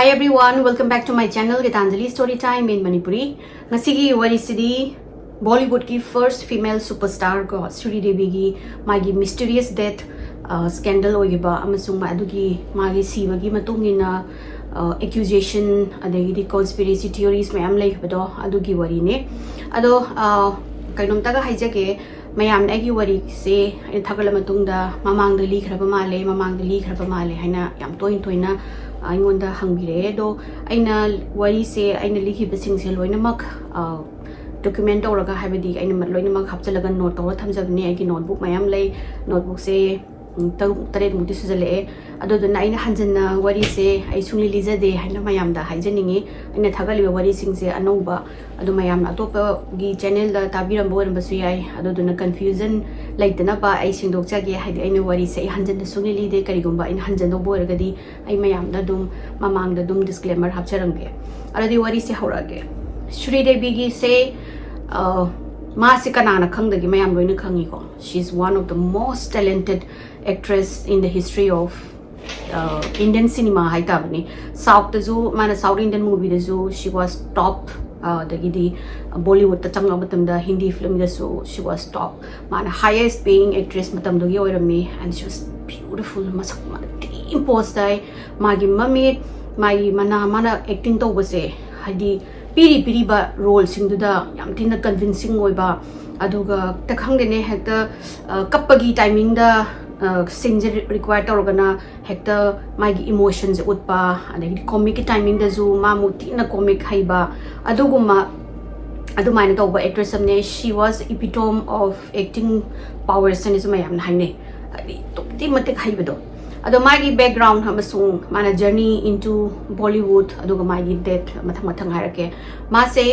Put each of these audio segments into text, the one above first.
Hi everyone, welcome back to my channel Gitanjali Story Time in Manipuri. Ngasigi wari sidi Bollywood ki first female superstar ko Sridevi gi magi mysterious death scandal oiba amasung adugi magi sibagi matungina accusation adagi conspiracy theories mayam leibado adugi wari ne ado kainomtaga haijake mayam agi wari se thagala matungda mamang dali khraba male haina yam toina aingonda hangbire do aina wari se aina likhi basing se loinamak document oraga habidi aina loinamak hapchalaga note tawra thamjabni ai gi notebook mayam lei notebook se tare muti sujale adoduna aina hanjana wari se ai sungli lijade haina mayam da haijaningi aina thagali wari sing se anoba adu mayam atopa gi channel da tabiram boram basu yai adoduna confusion laitana ba ai singdok chage haidi aina wari se hanjana sungli lide karigumba aina hanjana boiragadi ai mayam da dum mamang da dum disclaimer hapcharamge aladi wari se haurage Sridevi gi se Masi kanana khangdagi mayam loina khangi ko. She's one of the most talented actress in the history of Indian cinema haitabani. South da zo mana South Indian movie da zo she was top dagi Bollywood ta changna matam da Hindi film da so she was top. Mana highest paying actress matam do yoirami and she was beautiful masak mana team post dai magi mamit magi mana acting to base hadi piri ba role sing da yam thina convincing oiba aduga ta khangdene hekta kappagi timing da sing require torgana hekta magi emotions utpa adagi comic timing da zu ma muti na comic haiba aduguma adumaina tawba actress amne she was epitome of acting powers and is mayam haine adi tokti matek haibado ado magi background hamasung mana journey into Bollywood aduga magi death mathang harake ma se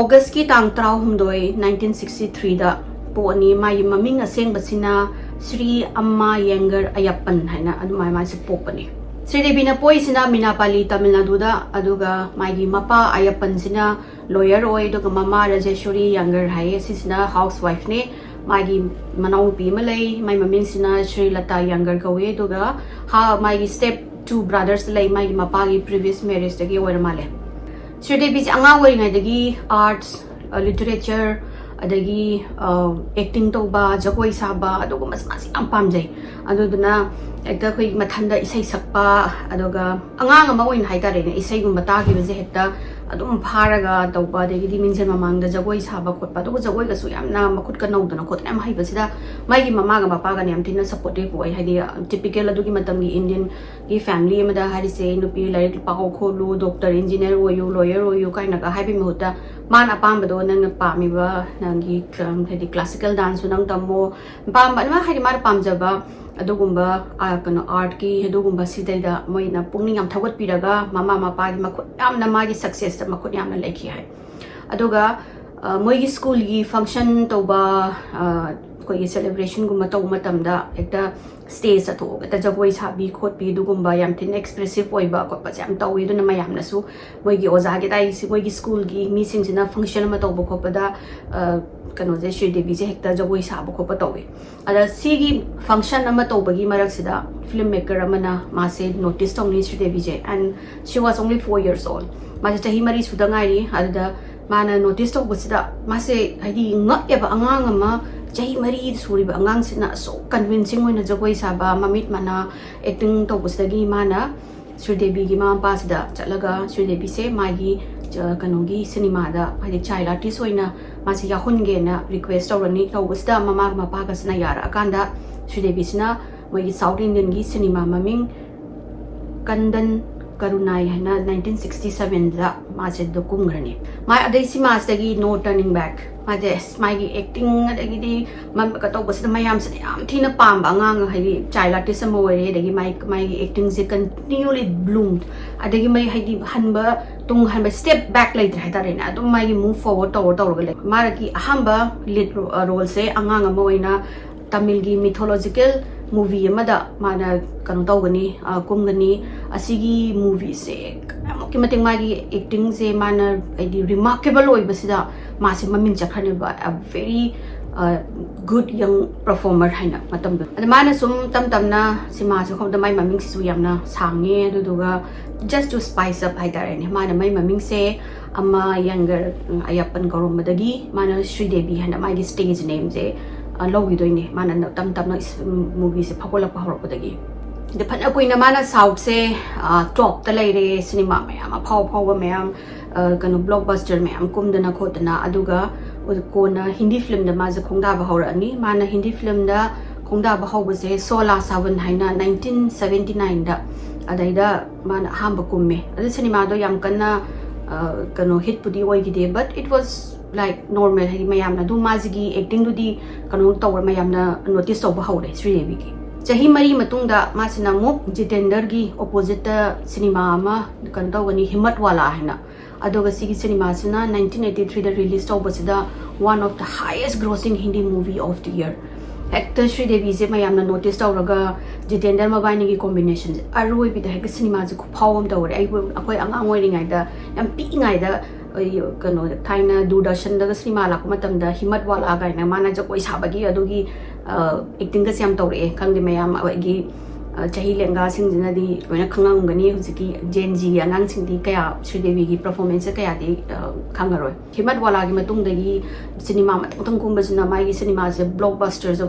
August ki tang trau humdoi 1963 da poni mai maming aseng basina Shree Amma Yanger Ayyapan haina adu mai se popani Sridevi na poi sina Minapali Tamil Nadu da aduga magi mapa Ayyapan sina lawyer oi aduga mama Rajeshwari Yanger hai sina housewife ne magi manau pi malai mai mamin sina Sri Lata Younger kawe aduga ha magi step two brothers lai magi mapa gi previous marriage dagi oira male Sridevi ji anga wari ngai dagi arts literature adagi acting to ba jagoi saba aduga mas am pamjai aduduna ekta khoi mathanda isai sakpa aduga anga ma oin haitare ne isai gum bata gi je hekta adum pharaga tawba degi di mingsen mamang da jagoi saba khotpa aduga jagoi ga su yamna makhut ka nodana khotna am haibasida mai gi mama ga papa ga ne am thina supportive oi haidi typical adugi matam gi Indian gi family ma da hari se nupi laik pa ko kholu doctor engineer oyu lawyer oyu kaina ga haibi muta man apam bado nang pami ba nangi haidi classical dance nang tammo pam ba ma haidi mar pam jaba adugumba kano art ki adugumba sidaida moina pungning am thawat piraga mama mapa gi makhut yamna magi success ta makhut yamna lekhi hai aduga moi gi school gi function to ba koi celebration gumma to matamda ekta stage ato ta jagoi sabi khot pi dugumba yam thin expressive oiba ko pa jam tawi do na mayam na su moi gi oza gi dai si moi gi school gi mi sing sina function ma to bo ko pa da kano je Sridevi je hekta jagoi sabu ko pa tawi ada si gi function ama to bagi marak sida filmmaker amana ma se notice tong ni Sridevi je and she was only 4 years old ma je tahi mari sudangai ada mana notice to busida ma se hadi ngak ya ba angang ama jahi mari suri ba angang sina so convincing oina jagoi saba mamit mana acting to busdagi mana Sridevi gi ma pa sida chalaga Sridevi se magi kanogi cinema da hadi child artist oina ma se ya hunge na request orani to busda mama mapa ka sina yara akanda Sridevi sina moi South Indian gi cinema maming kandan Karunai haina 1967 da ma se do kumgrani ma adai si ma dagi no turning back ma des mai gi acting adagi di mam ka to bas mayam se am thina pam ba ngang hai child artist mo re dagi mai acting se continually bloomed adagi mai hai di hanba tung hanba step back lai dra ta rena adum mai gi move forward to le ma gi ahamba lead role se angang mo ina Tamil gi mythological movie amada mana kanu tawgani kumgani asigi movie se ki mating magi acting se mana id remarkable oi basida ma se mamin chakhane ba a very good young performer haina matam do mana sum tam tamna sima su khom da mai maming si su yamna sange aduga just to spice up haidare ne mana mai maming se Amma Yanger Ayyapan Madagi mana Sridevi haina mai stage name je low widoine mana tam tamna movie se phakola pahor podagi the phana koina mana south se top ta lai re cinema mayam phaw mayam kanu blockbuster mayam kumdana khotana aduga kona Hindi film da ma khongda ba hawra ani mana Hindi film da khongda ba hawba se Sola Savan haina 1979 da adaida mana hamba kumme adu cinema do yam kana kanu hit pudi oigide but it was like normal hai mayam na du mazigi acting du di kanu tawar mayam na notice tawba hawre Sridevi ki chahi mari matung da masina mu Jitender gi opposite cinema ama kan tawani Himmat Wala haina adoga sigi cinema sina 1983 da release tawba sida one of the highest grossing Hindi movie of the year actor Sridevi je mayam na notice tawraga Jitender mabani gi combination aroi bi da hek cinema je ku phawam tawre ai akoi angang oi ringai da yam pi ngai da kano thaina Doordarshan da cinema la ko matam da Himmat Wala ga na mana ja koi sabagi adogi acting ga siam tawre khangde mayam gi chahi lenga sing jina di loina khangang gani hujiki Gen Z angang sing di kaya Sridevi gi performance kaya di khangaroi Himmat Wala gi matung da gi cinema matang kum ba jina mai gi cinema se blockbusters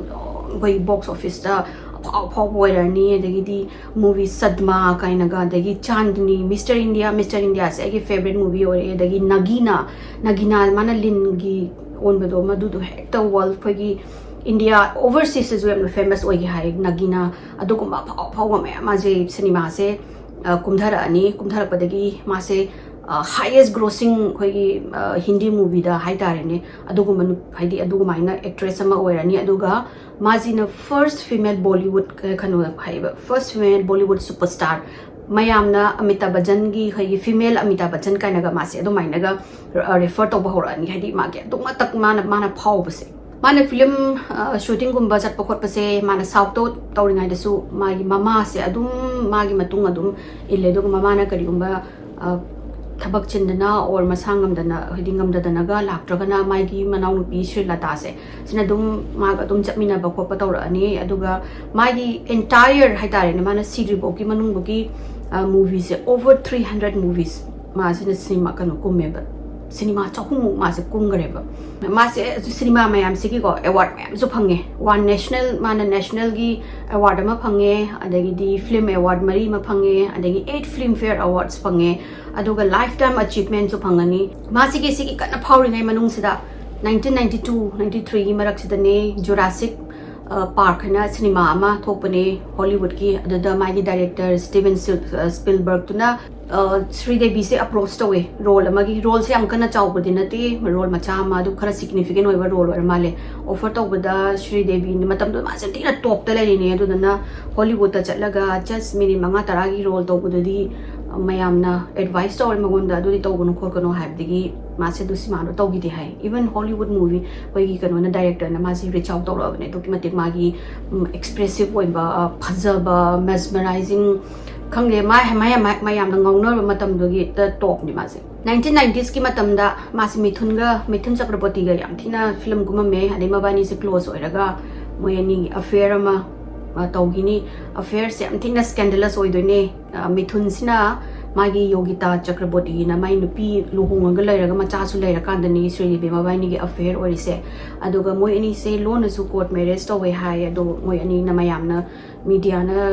goi box office da phaw boirani adagi di movie Sadma kaina ga adagi Chandni Mr India se agi favorite movie ore adagi Nagina mana lin gi on bedo madu do hector world phagi India overseas is very famous oigi hai Nagina aduguma phaw me ma je cinema se kumthara padagi ma se highest grossing khoi Hindi movie da hai tare ne aduguma haidi aduguma ina actress ama oirani aduga mazina first female Bollywood khano haiba first female Bollywood superstar mayamna Amitabh Bachchan gi khoi female Amitabh Bachchan kaina ga mase adu maina ga refer to bahorani haidi ma ge duma tak mana phaw base mana film shooting gumba chat pakhot pase mana south to tawringai da su magi mama se adum magi matung adum ille do mama na kari gumba thabak chindana or masangam dana hidingam dana ga laktragana magi manau nupi Sri Lata se sina dum maga dum chapmina ba khop tawra ani aduga magi entire haitare ne mana series boki manung boki movies over 300 movies ma sina cinema kanu kumeba cinema chahum ma se kumgareba ma se cinema mayam sigi ko award mayam su phange one national gi award ma phange adagi di film award mari ma phange adagi 8 film fare awards phange aduga lifetime achievement su phangani ma sigi kana phawri ngai manung sida 1992-93 gi marak sida ne Jurassic Park na cinema ama thopane Hollywood ki adada magi director Steven Spielberg tuna Sridevi se approach tawe role amagi role se amkana chawbudi nati role macha ma du khara significant oiba role or male offer tawbada Sridevi ni matam do ma tina top ta lari ne adu na Hollywood ta chatlaga just minute manga taragi role tawbududi mayamna advice tawr magonda adu di tawgono khorkono habdigi ma se du simano tawgidi hai even Hollywood movie wagi kano na director na ma si reach out tawra bane to kimatik magi expressive oiba phajaba mesmerizing khangge mayam na ngongno matam dogi the top ni ma se 1990s ki matam da ma si Mithun Chakraborty ga yam thina film guma me ade mabani se close oiraga moyani affair ama tawgini affair se am thina scandalous oidone Mithun sina magi Yogita Chakraborty na mai nupi luhonga lairaga macha su laira kandani Sridevi mabani gi affair orise aduga moi ani se lona su court marriage to we hai adu moi ani na mayam na media na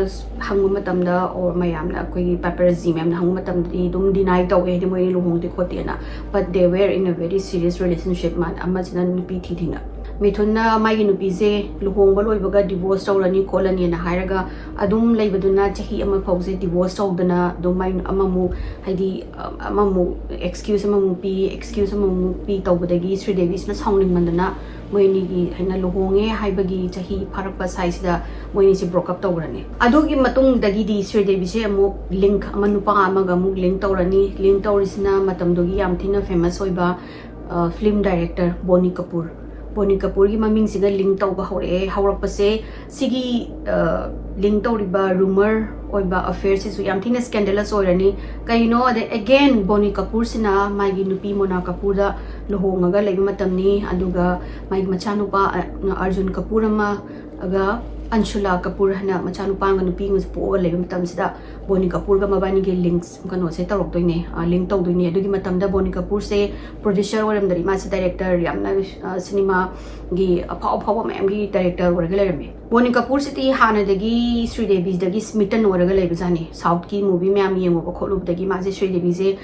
hangu matam da or mayam na koi paparazzi mem na hangu matam di dum deny to we di moi luhong di khoti na but they were in a very serious relationship man amajina nupi thina Mithun na mai nupi je luhong ba loibaga divorce tawrani kolani na hairaga adum leibaduna chahi ama phause divorce tawdana do mai amamu haidi amamu excuse amamu pi tawbadagi Sridevi na sounding mandana moini gi haina luhonge haibagi chahi pharakpa size da moini se broke up tawrani adugi matung dagi di Sridevi se amu link amanupa amaga mu link tawrisina matam dogi yam thina famous oiba film director Bonnie Kapoor Bonnie Kapoor gi maming singa link tawba hore haurakpase sigi link tawriba rumor oiba affair sisu yam thina scandalous oirani kaino ade again Bonnie Kapoor sina magi nupi Mona Kapoor da lohongaga leiba matamni aduga magi machanupa Arjun Kapoor ama aga Anshula Kapoor hana machanupa nga nupi ngus po leiba matamsida Bonnie Kapoor ga mabani ge links kano se tarok doine link taw doine adugi matamda Bonnie Kapoor se producer oram dari ma se director yamna cinema gi aphaw aphaw mayam gi director oraga lerame Bonnie Kapoor siti hana dagi Sridevi dagi smitten oraga leiba jani south ki movie mayam yengo ba kholu dagi ma se Sridevi se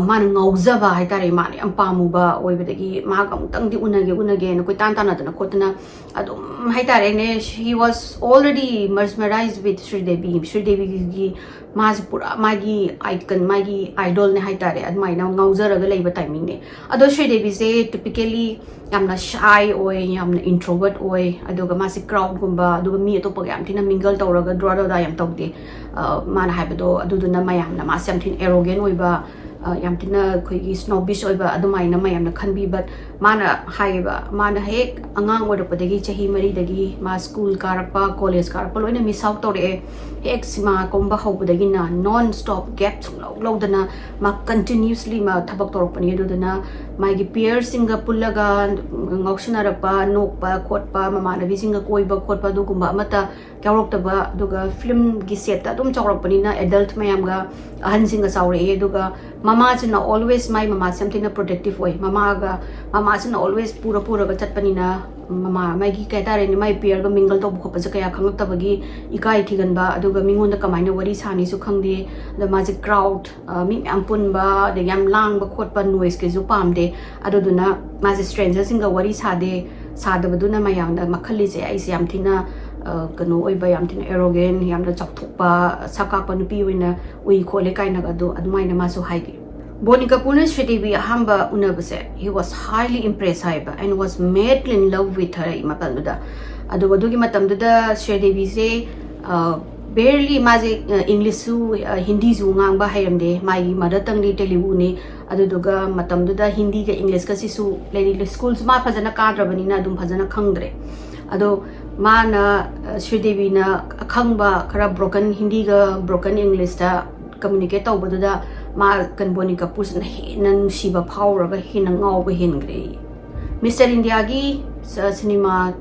man ngauzaba haitare mani am pamuba oibadagi maga mutangdi unage no koitan tanadana khotna adum haitare ne he was already mesmerized with Sridevi gi mas pura magi icon magi idol ne haitare admaina ngauzaraga leiba timing ne ado Sridevi se typically yamna shy oi yamna introvert oi aduga masi crowd gumba aduga mi atopa yam thina mingle tawraga draw da yam tawde mana haibado aduduna mayamna masam thin arrogant oiba yam tina khoi snobbish oiba adumaina mayamna khanbi but mana haiba mana hek angang odapadagi chahi mari dagi ma school karakpa college karakpa loina miss out tore hek sima komba hobudagi na non stop gap lawdana ma continuously ma thabak torpani adudana magi peers singa pullaga ngaushnarakpa nokpa khotpa mamanabi singa koiba khotpa dugumba amata kawroktaba duga film gi set adum chawrakpani na adult mayamga ahan singa sawre duga mama china always my mama something protective way mama china always pura ga chatpani na mama magi kaitare ni my peer ga mingle to bukhopa ja kaya khangtabagi ikai thiganba aduga mingonda kamaina wari sani su khangde the magic crowd mi ampun ba de yam lang ba khotpa noise ke ju pamde aduduna maji stranger singa wari sade sadabaduna mayamda makhali je ai yam thina kano oiba yam thina arrogant yamna chakthokpa sakakpa nupi oina ui khole kaina adu admaina masu haigi Bonnie Kapoor and Sridevi ahamba unabase he was highly impressed haiba and was madly in love with her imapaluda adugi matamda Sridevi se barely maji English su Hindi su ngangba hayamde mai mother tongue ni Telugu ni aduga matamda Hindi ga English ka sisu lady schools ma phajana kadrabani na dum phajana khangdre ado mana Sridevi na khangba khara broken Hindi ga broken English ta communicate tawbaduda ma kan Bonnie Kapoor na hinan siba power ga hinang ngaw ga hingre Mr. India gi cinema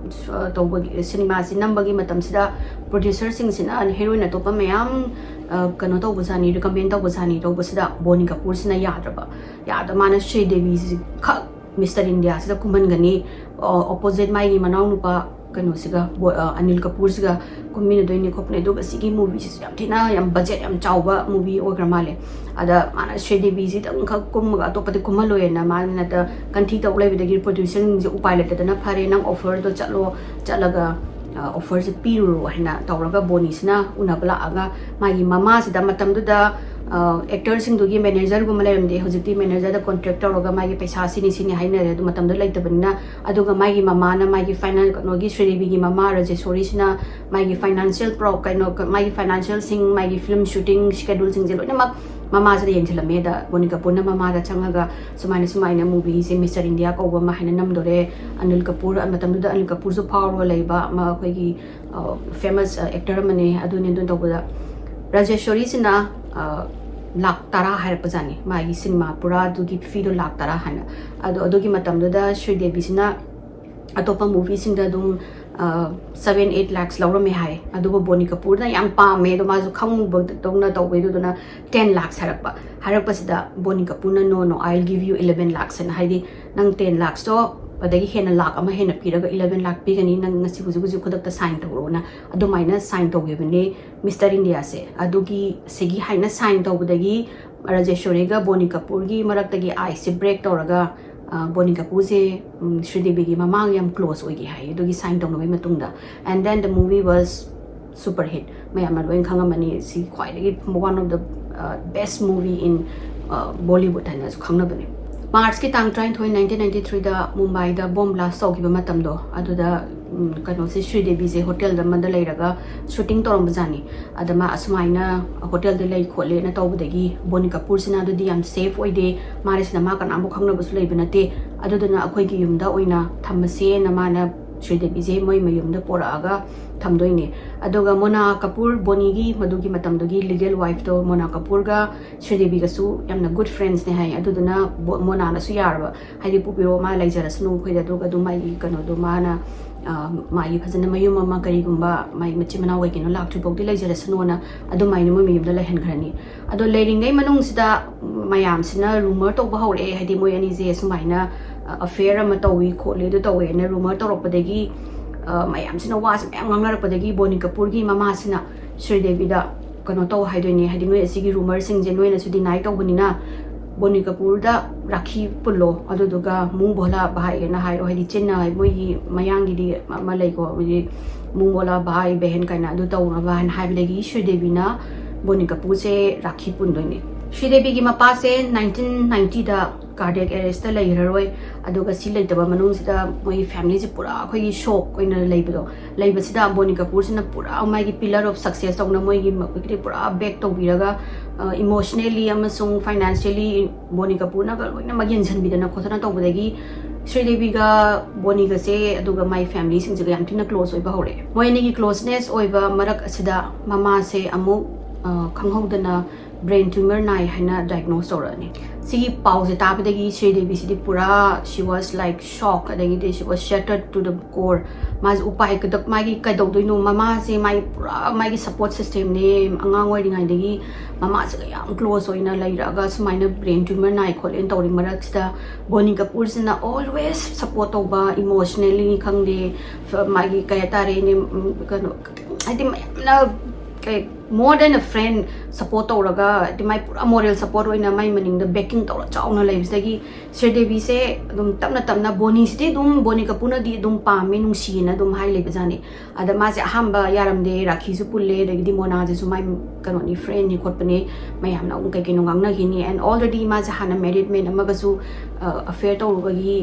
tawbagi cinema sinambagi matam sida producer sing sina heroine atopa mayam kano tawbasani recommend tawbasani tawbasida Bonnie Kapoor sina yadraba yada mana Sridevi kha Mr. India sida kuman gani opposite mai gi manaw nupa kano siga Anil Kapoor siga kumina doini kopne do sigi movie yam thina yam budget yam chawba movie ogramale ada mana Sridevi ji tang kha kumga to pati kumaloye na mana ta kanthi to lebe de production ji upai le ta na phare nang offer to chalaga offer ji piru hina tawraga Bonnie sina unabla aga magi mama sida matam da actors sing dugi manager gu malayam de hojiti manager da contractor oga magi paisa sini haina de matam da laitabana aduga magi mama na magi finance nogi Sridevi gi mama Rajeswari sina magi financial pro kaino magi financial sing magi film shooting schedule sing jelo na mama sa yeng chilame da Bonnie Kapoor na mama da changaga sumaina movie se Mr. India ko ba ma haina nam dore Anil Kapoor matam da Anil Kapoor su power laiba ma koi gi famous actor mane aduni dun to da Rajeswari sina lakh tara hairapajani magi cinema pura dugi fido lakh tara hana adugi matamda Sridevi sina atopa movie singda dum 7-8 lakhs laurame hai adugo Bonnie Kapoor na yam pame do mazu khamu dongna tawbe do na 10 lakhs harakpa sida Bonnie Kapoor na no I'll give you 11 lakhs and haidi nang 10 lakhs to padagi hena lakh ama hena piraga 11 lakh pigani nang ngasi huju khudakta sign tawrona adumaina sign tawgebane Mr. India se adugi segi haina sign tawbudagi Rajeswari ga Bonnie Kapoor gi maraktagi eye se break tawraga Bonnie Kapoor se Sridevi gi mamang yam close oigi hai adugi sign tawnabai matungda and then the movie was super hit mayam loin khangamani si quite one of the best movie in Bollywood hana khangnabani March ki tang 1993 da Mumbai da bomb blast tawgiba matamdo aduda kano se Sridevi se hotel da manda leiraga shooting torong bajani adama asmaina hotel de lei khole na tawbudagi Boni Kapoor sina adu di am safe oide mare sina ma kana bu khangna bus lei banate aduduna akhoi gi yumda oina thamase na mana Sridevi je moi mayum da poraga thamdoine adoga Mona Kapoor Boni gi madugi matamdogi legal wife to Mona Kapoor ga Sridevi ga su yamna good friends ne hai aduduna Mona na su yarba haidi pupiro ma laijarasnu khoida doga du mai kano do mana mai phajana mayum ma kari gumba mai machi mana wai kino lak thri bokti laijarasnu na adu mai no mayum da lahen khrani ado leiringai manung sida mayam sina rumor to ba hore haidi moi ani je sumaina affair ama tawi khole do tawe na rumor to ropadagi mayam sina was mayam ngangarapodagi Boni Kapoor gi mama sina Sridevi da kano to haidoni haidi noi asigi rumor sing je noi na su deny to bunina Boni Kapoor da rakhi pullo aduduga mung bola bahai na hairo haidi chenna moi mayangi di malai ko mung bola bahai behen kaina adu to na ban haibdagi Sridevi na Boni Kapoor se rakhi pundoni Sridevi gi mapa se 1990 da cardiac arrest la hiraroi aduga si leitaba manung sida moi family se pura khoi shock oina leibado leibasida Boni Kapoor sina pura mai gi pillar of success ong na moi gi makri pura back to biraga emotionally amasung financially Boni Kapoor na ga loina magin san bidana khosana to budagi Sridevi ga Boni ga se aduga my family sing se yam thina close oiba hore moi ni gi closeness oiba marak asida mama se amu khanghodana brain tumor nai haina diagnose torani sigi pause tapdagi Sridevi sidi pura she was like shocked adagi she was shattered to the core mas upai kadak magi kadogdoino mama se mai pura magi support system ne angang wai ringai dagi mama se yam close oina lairaga sumaina brain tumor nai kholen tori marak sida Boni Kapoor sina always support over emotionally khangde magi kayatare ne kano adi na more than a friend support tawraga di mai pura moral support oina mai maning the backing tawra chauna leibsdagi Sridevi se dum tamna Boni sti dum Boni Kapoor na di dum pame nungsi na dum hai leibjani ada ma se hamba yaramde rakhi su pulle dagi di Mona je su mai kano ni friend ni khotpane mayam na ung kai kinong na gini and already ma se hana married men amaga su affair tawrugagi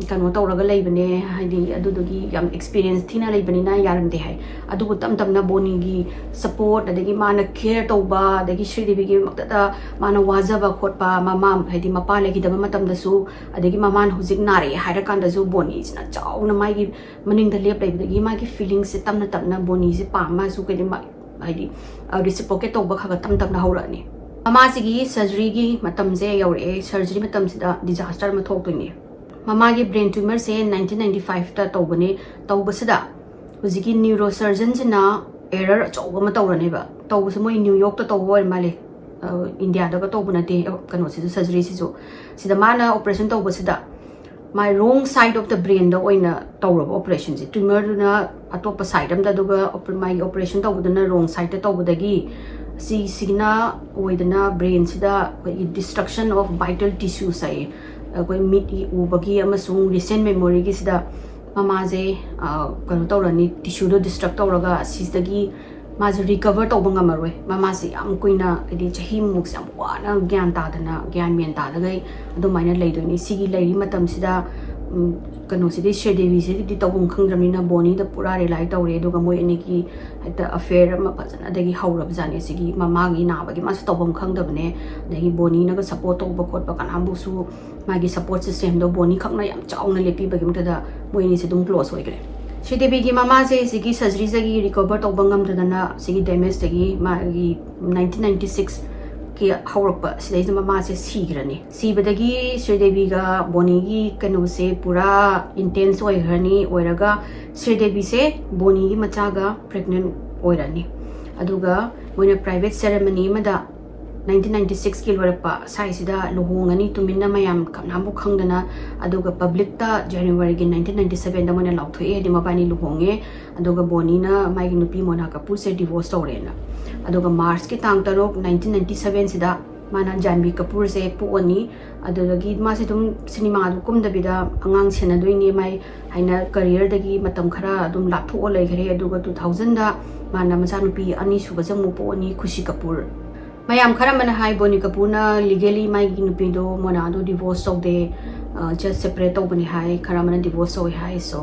kano tawraga leibane haidi adudugi yam experience thina leibani na yaramde hai adubu tamna Boni gi support adagi mana care tawba adagi Sridevi gi makta mana wajaba khotpa mama haidi mapa legi daba matam da su adagi mama hujik nare haira kan da su Boni na chauna mai gi maning da lep leibdagi ma gi feelings se tamna Boni se pama su ke ma haidi reciprocate tawba khaga tamna haurani mama sigi surgery gi matam je yaure surgery matam sida disaster ma thokdoni mama gi brain tumor se 1995 ta tawbane tawbasida hujiki neurosurgeon sina error achauba ma tawrane ba tawbus moi New York ta tawbo male India da ka tawbuna te kano se surgery se sida mana operation tawbasida my wrong side of the brain da oina tawraba operation se tumor na atopa side am da duga my operation tawbudana wrong side ta tawbudagi signa oidana brain sida destruction of vital tissues ai koi meat ubagi amasung recent memory gi sida mama je kano tawrani tissue do destruct tawraga sisdagi ma je recover tawba ngamaroi mama se am koina edi chahi muk sam wana gyan ta dana gyan men ta dagai adu maina leidoni sigi leiri matam sida kano sidi Sridevi se di tawbum khangramina Boni da pura relai tawre aduga moi ani ki ta affair ma phajana adagi haurab jani sigi mama gi na bagi ma tawbum khangdabne adagi Boni na ga support tawba khotba kanambu su magi support system do Boni khakna yam chauna lepi bagi mta moi ni se dum close hoigre Sridevi gi mama se sigi surgery jagi recover tawba ngamdana sigi damage dagi magi 1996 ki haurpa sidai mama se sigrani sibadagi Sridevi ga Boni gi kanu se pura intense oi hrani oiraga Sridevi se Boni gi macha ga pregnant oirani aduga moina private ceremony mada 1996 ki lorapa sai sida luhongani tuminna mayam kamnabu khangdana aduga public ta January gi 1997 da mona lauthoe di mabani luhonge aduga Boni na mai gi nupi Mona Kapoor se divorce torena aduga March ki tang tarok 1997 sida mana Janvi Kapoor se puani adulagi ma se dum cinema du kum da bida angang sena doini mai haina career dagi matam khara dum laptho olai khare aduga 2000 da mana macha nupi ani suba jamu puani Khushi Kapoor mayam khara mana hai Boni Kapoor na legally mai gi nupi do mona do divorce of de just separate to bani hai khara mana divorce ho hai. So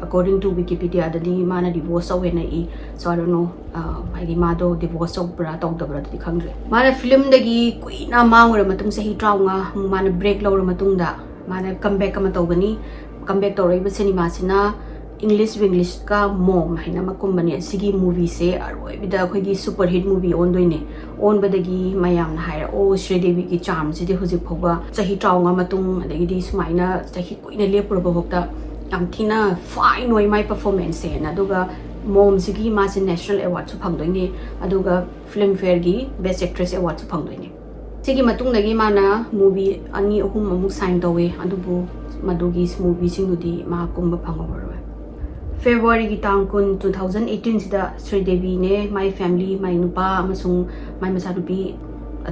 according to Wikipedia dadi mana divorce ho na I, so I don't know mai gi ma do divorce of bra to da bra di khangre mana film dagi kuina mangura matung sahi traunga mana break lawra matung da mana comeback ma to bani comeback to raiba cinema sina English ka mom haina makumbani sigi movie se aroi bida khoi gi super hit movie on doine on badagi mayam na haira o Sridevi ki charm si de huji phoba chahi traunga matung adagi di sumaina chahi koina lepur bhokta yam thina fine oi my performance se na duga mom sigi ma se national award su phang doine aduga film fare gi best actress award su phang doine sigi matung dagi mana movie ani ohum amuk sign tawe adubu madugi movie singudi ma kumba phangawaro February ki tang kun 2018 sida Sridevi ne my family my nupa amasung my masanupi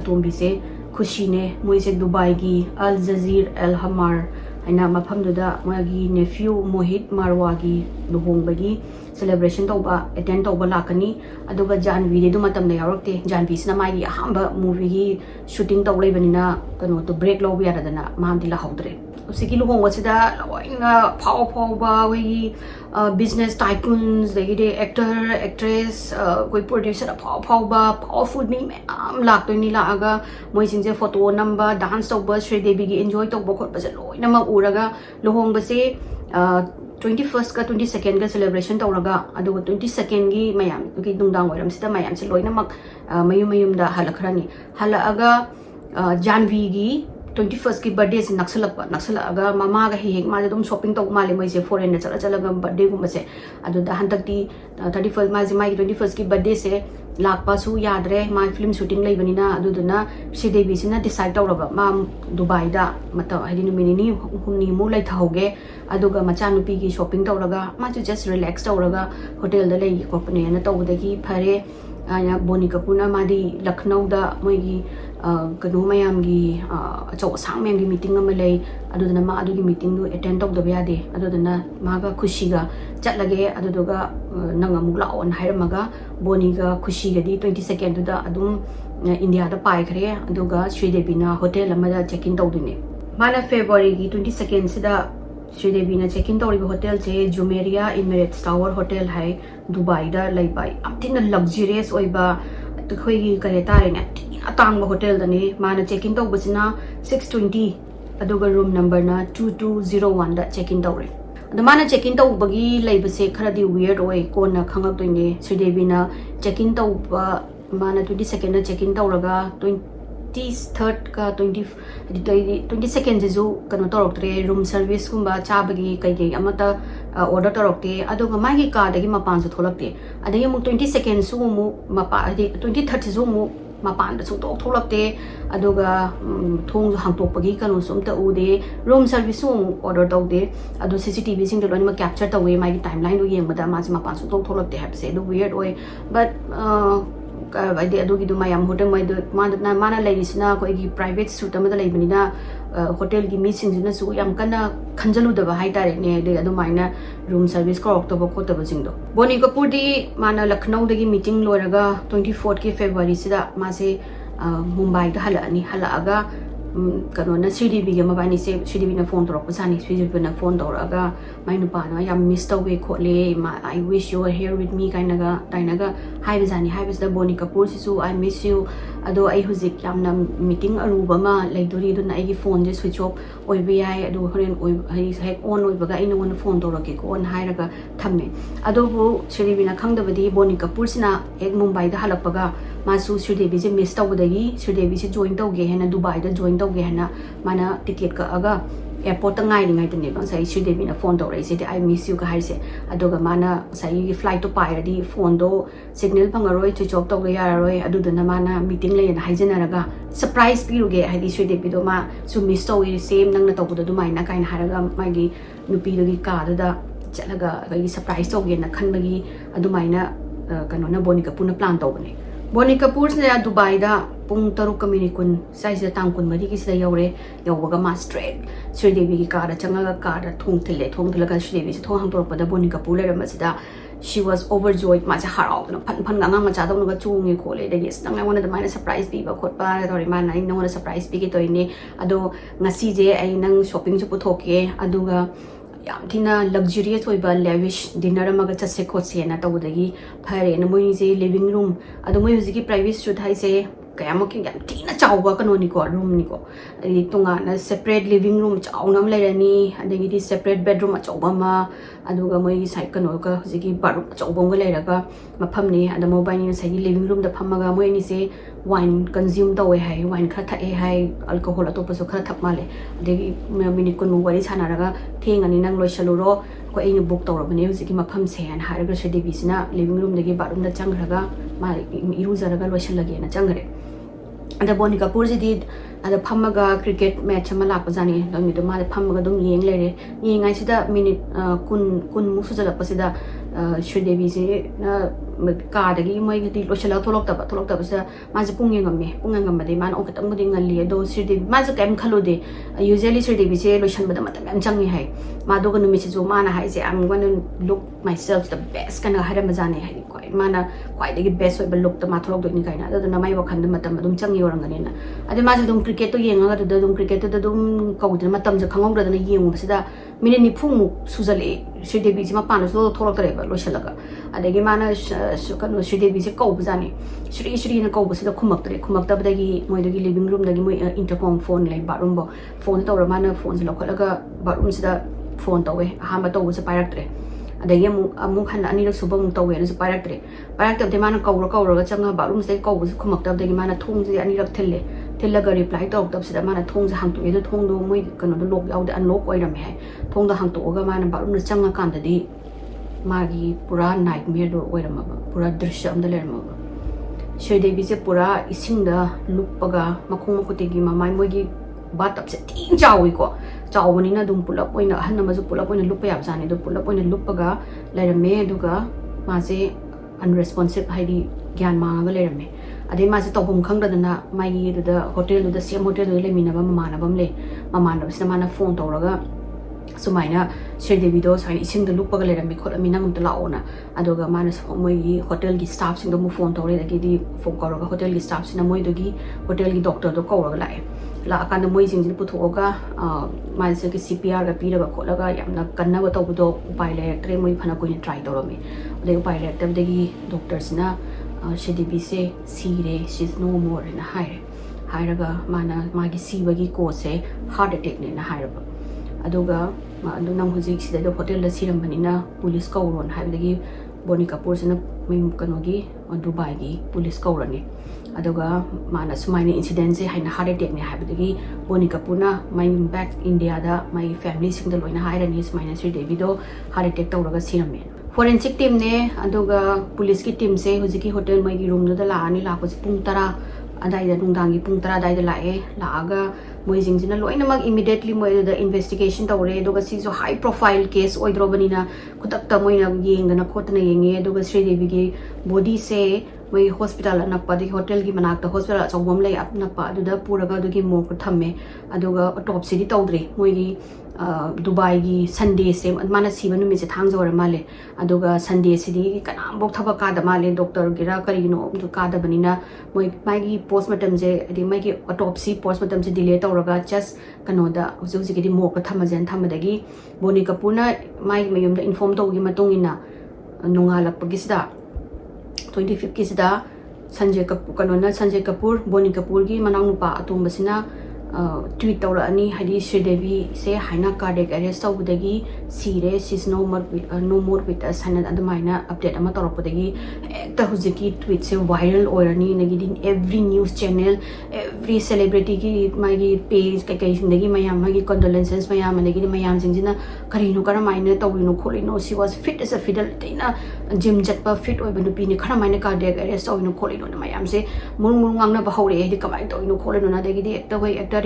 atombi se khushi ne moi se Dubai gi Al Jazeera Al Hamar aina mafam da magi nephew Mohit Marwa gi luhong bagi celebration tawba attend tawba lakani aduga Janvi de du matam da yarakte Janvi sina mai gi ahamba movie gi shooting tawlei banina kano to break lo bi adana mamdi la hawdre usiki luhong wasida loinga pow ba we business tycoons de actor actress koi producer pow ba powerful mi am lak to ni la aga moi sing je photo number dance tawba Sridevi gi enjoy tawba khot ba se loina ma uraga luhong ba se 21st ka 22nd ka celebration tawraga aduga 22nd gi mayam ki dungdang oiram sita mayam se loina mak mayum da halakhrani halaga Janvi gi 21st ki birthday se naksala mama ga hek ma dum shopping tok male moi se foreign na chala ga birthday gum se adu da hantak ti 31st ma se mai 21st ki birthday se lakpa su yadre ma film shooting lai bani na adu duna Sridevi sina decide tawraba ma Dubai da mata hadi nu mini humni mu lai thauge adu ga macha nupi gi shopping tawraga ma ju just relax tawraga hotel da lai ko pane na tawdagi phare aya Boni Kapoor na madi Lucknow da moi gi kanu mayam gi achaw sang mayam gi meeting ama lei adudana ma adugi meeting du attend tok da yade adudana ma ga khushi ga chatlage aduduga nang amuk la on hairamaga Boni ga khushi ga di 22nd da adum India da pai khare aduga Sridevi na hotel ama da check in tawdune mana February gi 22nd sida Sridevi na check in tawriba hotel se Jumeirah Emirates Tower hotel hai Dubai da lai bai amtina luxurious oiba khoi gi kare tare na atangba hotel dani mana check in tawbasina 620 aduga room number na 2201 da check in tawre adamana check in tawbagi laibase khara di weird oi ko na khangak toine Sridevi na check in tawba mana 22nd na check in tawraga 23rd ka 22nd jesu kano toroktre room service kumba chabagi kai amata order torokte aduga magi ka dagi mapan su tholakte adagi mu 22nd su mu mapa 23rd jesu mu mapan da su tok tholakte aduga thong ju hangtokpagi kano sumta ude room service su order tawde adu CCTV sing de loni ma capture tawe magi timeline do yengbada ma mapan su tok tholakte habse do weird oi but ide adugi du mayam hotel mai do mana lairisina ko gi private suite amada laibani hotel gi meeting jina su yam kana khanjalu da ba haitare ne de adu maina room service ko october ko ta bajing do Boni Kapoor di mana Lucknow da gi meeting loraga 24th ki February sida ma se Mumbai da hala kano na Sridevi ga mabani se Sridevi na phone torok pasani Sridevi na phone toraga mai nu pa na yam miss tawe khole ma I wish you were here with me kainaga hai bizani hai bis da Boni Kapoor sisu I miss you ado ai huzik yam na meeting aruba ma laidori do na ai gi phone je switch off oi bi ai ado horen oi hai hek on oi baga ina won phone torake ko on hairaga thamme ado bu Sridevi na khangdabadi Boni Kapoor sina ek Mumbai da halakpaga masu Sridevi je miss tawdagi Sridevi se join tawge hena Dubai da join tawge hena mana ticket ka aga airport ngai ngai tane bang sai Sridevi na phone tawrai se I miss you ka haise adoga mana sai flight to pai adi phone do signal pangaroi to chop tawge yararoi adudana mana meeting lai na haijanaraga surprise piruge hadi Sridevi do ma su miss tawi same nang na tawbuda du mai na kain haraga magi nupi dogi ka da chalaga kai surprise tawge na khanbagi adumaina kano na Boni Kapoor na plan tawbane Boni Kapoor se Dubai da pung taruk kamini kun sai se tang kun mari ki se yaure yawaga ma straight Sridevi ki kara changa ga kara thong thile ga Sridevi se thong hang tor pada Boni Kapoor le ramasi da she was overjoyed ma cha harau no phan ga ma cha dong ga chung nge khole de yes nang ngona da mana surprise bi ba khot pa tori ma nai no surprise bi ki toi ne ado ngasi je ai nang shopping chu puthoke adu ga yam thina luxurious oi ba lavish dinner ma ga chase khot se na tawdagi phare na moi je living room ado moi hujiki private shoot hai se kaya mo king yam thina chawba kanoni ko room ni ko ai tunga na separate living room chawnam leirani adagi di separate bedroom chawba ma aduga moi side kano ka hujiki bathroom chawbong ga leiraga mafam ni ada mobile ni sai living room da phamaga moi ni se wine consume tawe hai wine kha thae hai alcohol atopa so khara thap male adagi minute ko wari sanaraga thengani nang loisaluro ko ai book tawrabane hujiki mafam se an haraga Sridevi sina living room dagi bathroom da changraga ma iruzaraga loisalage na changre ada Bonnie Kapoor ji did ada phamaga cricket match ama lakpa jani dami do ma phamaga dum yeng lere yengai sida minute kun mu sujala pasida Sridevi ji na ka dagi moi gi loshala tholok ta sa ma ji pungeng de man ok tam guding ngali do Sridevi ma ji kam khalo de usually Sridevi ji loshan bada matam am changi hai ma do gnu mi ji jo mana hai je I'm going to look myself the best kana hara majane hai ko mana kwai dagi best oi look ta ma tholok do ni kaina da na mai wakhan da matam dum changi orangani na ade ma ji dum cricket to yenga ga da dum cricket to dum ko de matam je khangong da na yengu sida minute ni phumu sujale Sridevi ji ma pan so tholok tare ba loshalaga adagi mana kanu Sridevi ji ko bujani Sri na ko busida khumak ta badagi moi dagi living room dagi moi intercom phone lai bathroom bo phone to ra mana phone ji lokhalaga bathroom sida phone tawe ahamba to se pairak tre adagi amu khan ani rak subang tawe na se pairak tre de mana ko ra changa bathroom se ko bus khumak ta dagi mana thong ji ani rak thillaga reply to tab sida mana thong ji hang tu edo thong do moi kanu do lok yaw de unlock oi ram hai thong da hang tu ga mana bathroom na changa kan da di magi pura nightmare do oi ram ba pura drishya am da ler ma Sridevi je pura ising da lupaga makhung makutegi mamai moi gi batap se ting chawi ko chawani na dum pulap oina han ma ju pulap oina lupa yap jani do pulap oina lupaga lerame duga ma je unresponsive haidi gyan ma ga lerame ade ma je tobum khangda na mai da hotel da same hotel le mina ba mamana sina mana phone tawraga sumaina Sridevi do sai ising da lupaga lerame khot amina ngum tla ona adoga mana moi hotel gi staff sing do mu phone tawre da gi di phone karaga hotel gi staff sina moi do gi hotel gi doctor do kawraga lai la kan moi jing ji puthoga ma se ki CPR ga pira ga kholaga yamna kanna ba taw do upai le tre moi phana ko ni try tawrame de upai le tab de gi doctor sina Sridevi se sire she's no more na hairaga mana magi sibagi ko se heart attack ne na hairaba aduga adu nam hujik sida do hotel la siram banina police kawron haibagi Bonnie Kapoor sina mai kanogi Dubai gi police kawrani aduga mana sumaina incident se haina heart attack ne haibagi Bonnie Kapoor na mai back India da mai family sing da loina hairani sumaina Sridevi do heart attack tawraga sirame forensic team ne aduga police ki team se hujiki hotel mai gi room da la ani la ko pung tara adai da dungdangi pung tara dai da lae laaga moi jingjina loina mag immediately moi da investigation tawre doga si so high profile case oidrobanina kutak ta moi na yeng na khotna yenge doga Sridevi gi body se moi hospital anakpa di hotel gi manakta hospital achawbam lei apnakpa aduda puraga dugi mo ko thamme aduga autopsy di tawdre moi gi Dubai gi Sunday se mana siba numi se thangjawar male aduga Sunday sidi kanam bok thaba ka da male doctor gira kari no ka da banina moi mai gi postmortem je adi mai gi autopsy postmortem je delay tawraga just kano da uji gi mo ko thamajen thamadagi Bonnie Kapoor na mai mayum da inform tawgi matungina nongalak pagisda 25 kisida Sanjay Kapoor Bonnie Kapoor gi manang nupa atum basina tweet tawra ani hadi Sridevi se haina cardiac arrest tawdagi sire she's no more with us hana adamaina update ama tawrapodagi ekta hujiki tweet se viral oirani nagi din every news channel every celebrity gi magi page kai sindagi mayam magi condolences mayam nagi mayam jingjina karino karamaina tawino kholino she was fit as a fiddle taina gym jatpa fit oibanu pini karamaina cardiac arrest tawino kholino mayam se mung ngangna ba hore hedi kamai tawino kholino na dagi di ekta hoi actor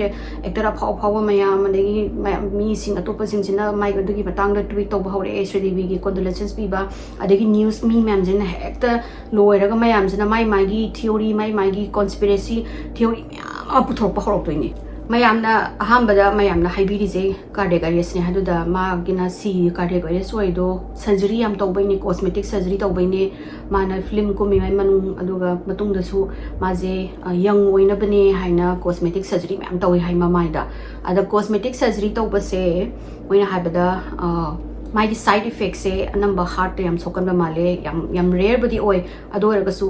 phau mayam adagi mi sing atopa singina mai dugi matang da tweet to bahore Sridevi gi condolences piba adagi news mi ma'am jina actor loiraga mayam jina mai gi theory mai gi conspiracy theory ma'am puthok pa horok toini mayamna ahambada mayamna haibirize cardiac arrest ne haduda magina si cardiac arrest oido surgery am tawbaini cosmetic surgery tawbaini mana film ko mi manu aduga matung da su maje young oina bane haina cosmetic surgery mam tawi hai mamaida ada cosmetic surgery tawbase oina habada my side effects say number heart yam sokan ba male yam rare body oi adora su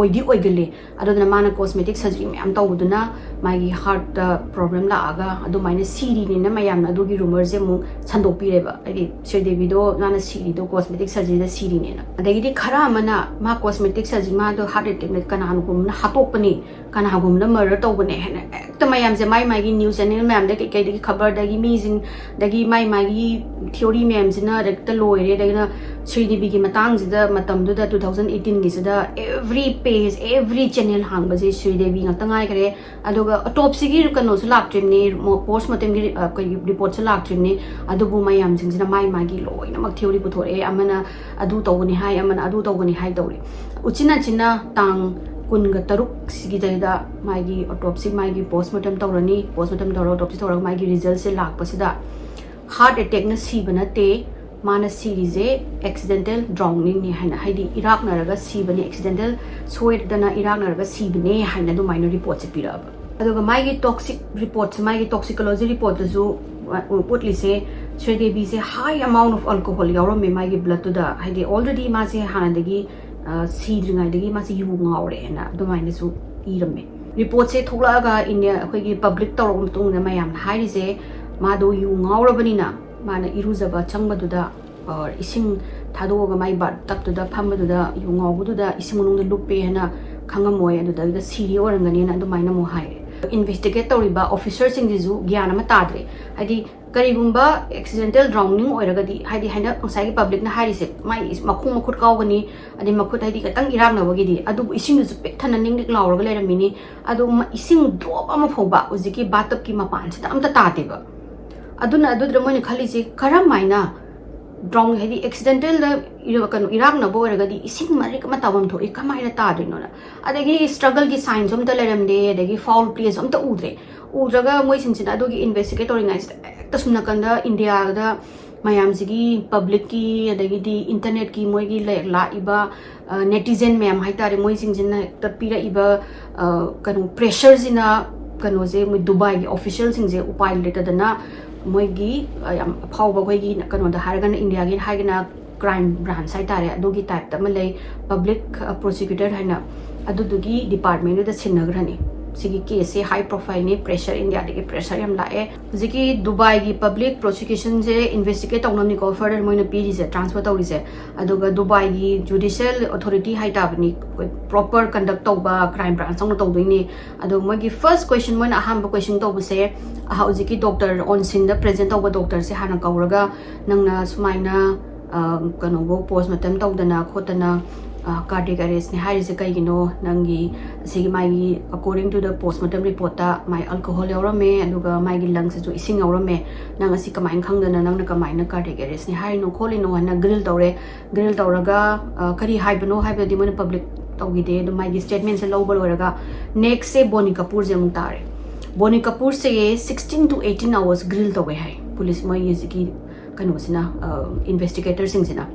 oidi oigale adona mana cosmetic surgery am tawduna my heart problem la aga adu mine siri ni na mayam na adugi rumor je mu sandok pireba ai Sridevi do nana siri do cosmetic surgery da siri ne na adagi di khara mana ma cosmetic surgery ma do heart attack ne kana anu gum na hatop pani kana gum na murder taw bane hena ekta mayam je mai gi news channel mayam da kai dagi khabar dagi amazing dagi mai gi theory mayam jina rekta loire dagi na Sridevi gi matang jida matam du da 2018 gi jida every page every channel hang baje Sridevi ngata ngai kare aduga autopsy gi kano su lak trim ni postmortem gi report su lak trim ni adubu mayam jingina mai gi loi na mak theory puthore amana adu tawni hai amana adu tawni hai tawri uchina china tang kunga taruk sigi da magi autopsy magi postmortem tawrani postmortem tawra autopsy tawra magi result se lak pasida heart attack na si banate mana series accidental drowning ni haina haidi Iraq naraga sibani accidental soid dana Iraq naraga sibne haina do minor report se pirab aduga mai toxic reports mai toxicology report zu putli se Sridevi se high amount of alcohol yawro me mai blood to da haidi already ma se hana dagi sidringai dagi ma se yu ngawre na do minor su irame report se thola ga India khoi public tawro tung na mayam hairi se ma do yu ngawro bani na mana iruzaba changbaduda or ising thadoga mai bat taptuda phambaduda yungabududa isimunung luppe hena khangamoy aduda da siri orangani na adumaina mo hai investigate tawriba officers sing dizu gyana ma tadre hadi karigumba accidental drowning oiragadi hadi haina ngasai public na harise mai makhung makhut kawgani adi makhut hadi katang irang na wagidi adu ising du pe thana ning dik lawraga leramini adu ising drop ama phoba uziki batap ki mapan sita amta tadeba aduna adudra moine khali je karam maina drong hedi accidental da kan Iraq na boiragadi ising mari kama tawam thori kamaina ta dino na adagi struggle gi signs om ta leram de adagi foul play om ta udre udraga moi singchina adugi investigator ngai ta sumna kanda India da mayam sigi public ki adagi di internet ki moi gi la iba netizen mayam haitare moi singchina ta pira iba kan pressure zina kano je moi Dubai gi official sing je upai leta dana moigi yam phawba goigi kano da hargan India gi haigna crime branch sai tare adugi type ta malai public prosecutor haina adudugi department da sinagrani sigi case high profile ni pressure India de pressure yam lae jiki Dubai gi public prosecution je investigate tawnom ni ko further moina piri je transfer tawri je aduga Dubai gi judicial authority hai tabni proper conduct tawba crime branch song tawdoini adu mogi first question moina aham question tawbu se hawjiki doctor on scene da present tawba doctor se hana kauraga nangna sumaina kano go postmortem tawdana khotana cardiac arrest ni harise kaigino nangi sigi mai according to the postmortem report ta my alcohol yaurame aduga mai gi lungs ju ising yaurame nang asi kamai khangdana nangna kamai na cardiac arrest ni hai no kholi no na grill tawraga kari haibano haibadi mon public tawgide do mai gi statement se lobal oraga next se Boni Kapoor je mung tare Boni Kapoor se 16 to 18 hours grill tawe hai police mai gi kanu sina investigator sing sina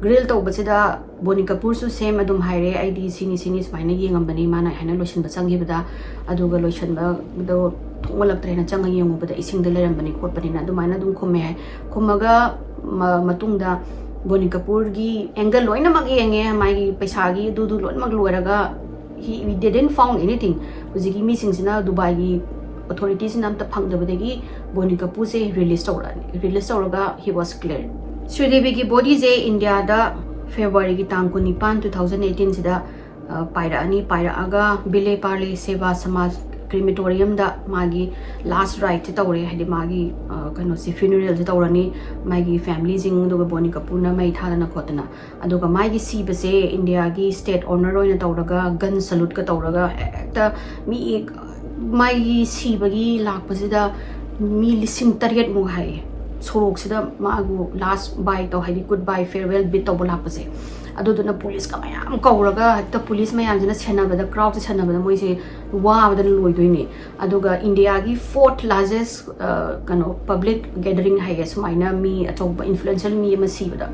grill to basida Boni Kapoor su same adum haire ID sini smaina yengam bani mana hana lotion ba changi bada aduga lotion ba do thongolak trena changa yengu bada ising de leram bani khot bani na dumaina dum khome hai khomaga matung da Boni Kapoor gi angle loina mag yenge mai gi paisa gi du lon mag loiraga we didn't found anything uzigi mi singsina Dubai gi authorities nam ta phang da badagi Boni Kapoor se release tawraga he was cleared Sridevi ki body je India da February ki tang 19 2018 sida paira aga bile parle seva samaj crematorium da magi last rite tawre hadi magi kano se funeral je tawrani magi family jing do Boni Kapoor na mai thana khotana aduga magi si base India gi state honor oina tawraga gun salute ka tawraga ekta mi magi si bagi lak pasida mi lising target mo hai sorok sida magu last bye to hadi goodbye farewell bit to bola pase aduduna police ka mayam kauraga hekta police mayam jina senabada crowd senabada moise wabada loidoini aduga India gi fourth largest kano public gathering highest maina mi atoba influential mi masibada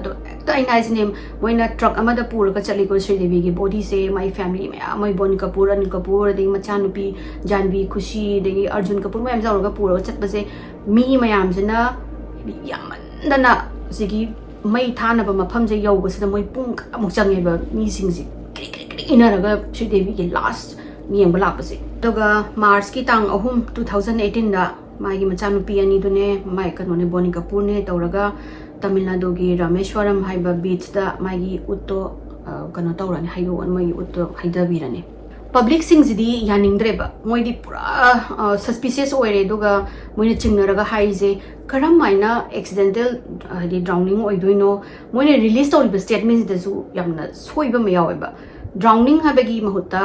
ado ekta ina is name moina truck amada puraga chaliko Sridevi gi body se my family mayam my Boni Kapoor Anil Kapoor de machanupi Janvi Khushi de Arjun Kapoor mayam jauraga puraga chatbase mi mayam jina yamandana sigi mai thana ba mafam je yau basida moi pung amuk change ba mi singji inaraga Sridevi gi last yeng bala pase toga March ki tang ahum 2018 da mai gi machanupi ani dune mai kanone Boni Kapoor ne tauraga Tamil Nadu gi Rameshwaram haiba beach da mai gi utto kano taurani haido an mai utto haida birane public singdi yaningdreba moidi pura suspicious oire duga moina chingnaraga haije karam maina accidental di drowning oidoino moina release tori statements dazu yamna soiba mayawiba drowning habagi mahutta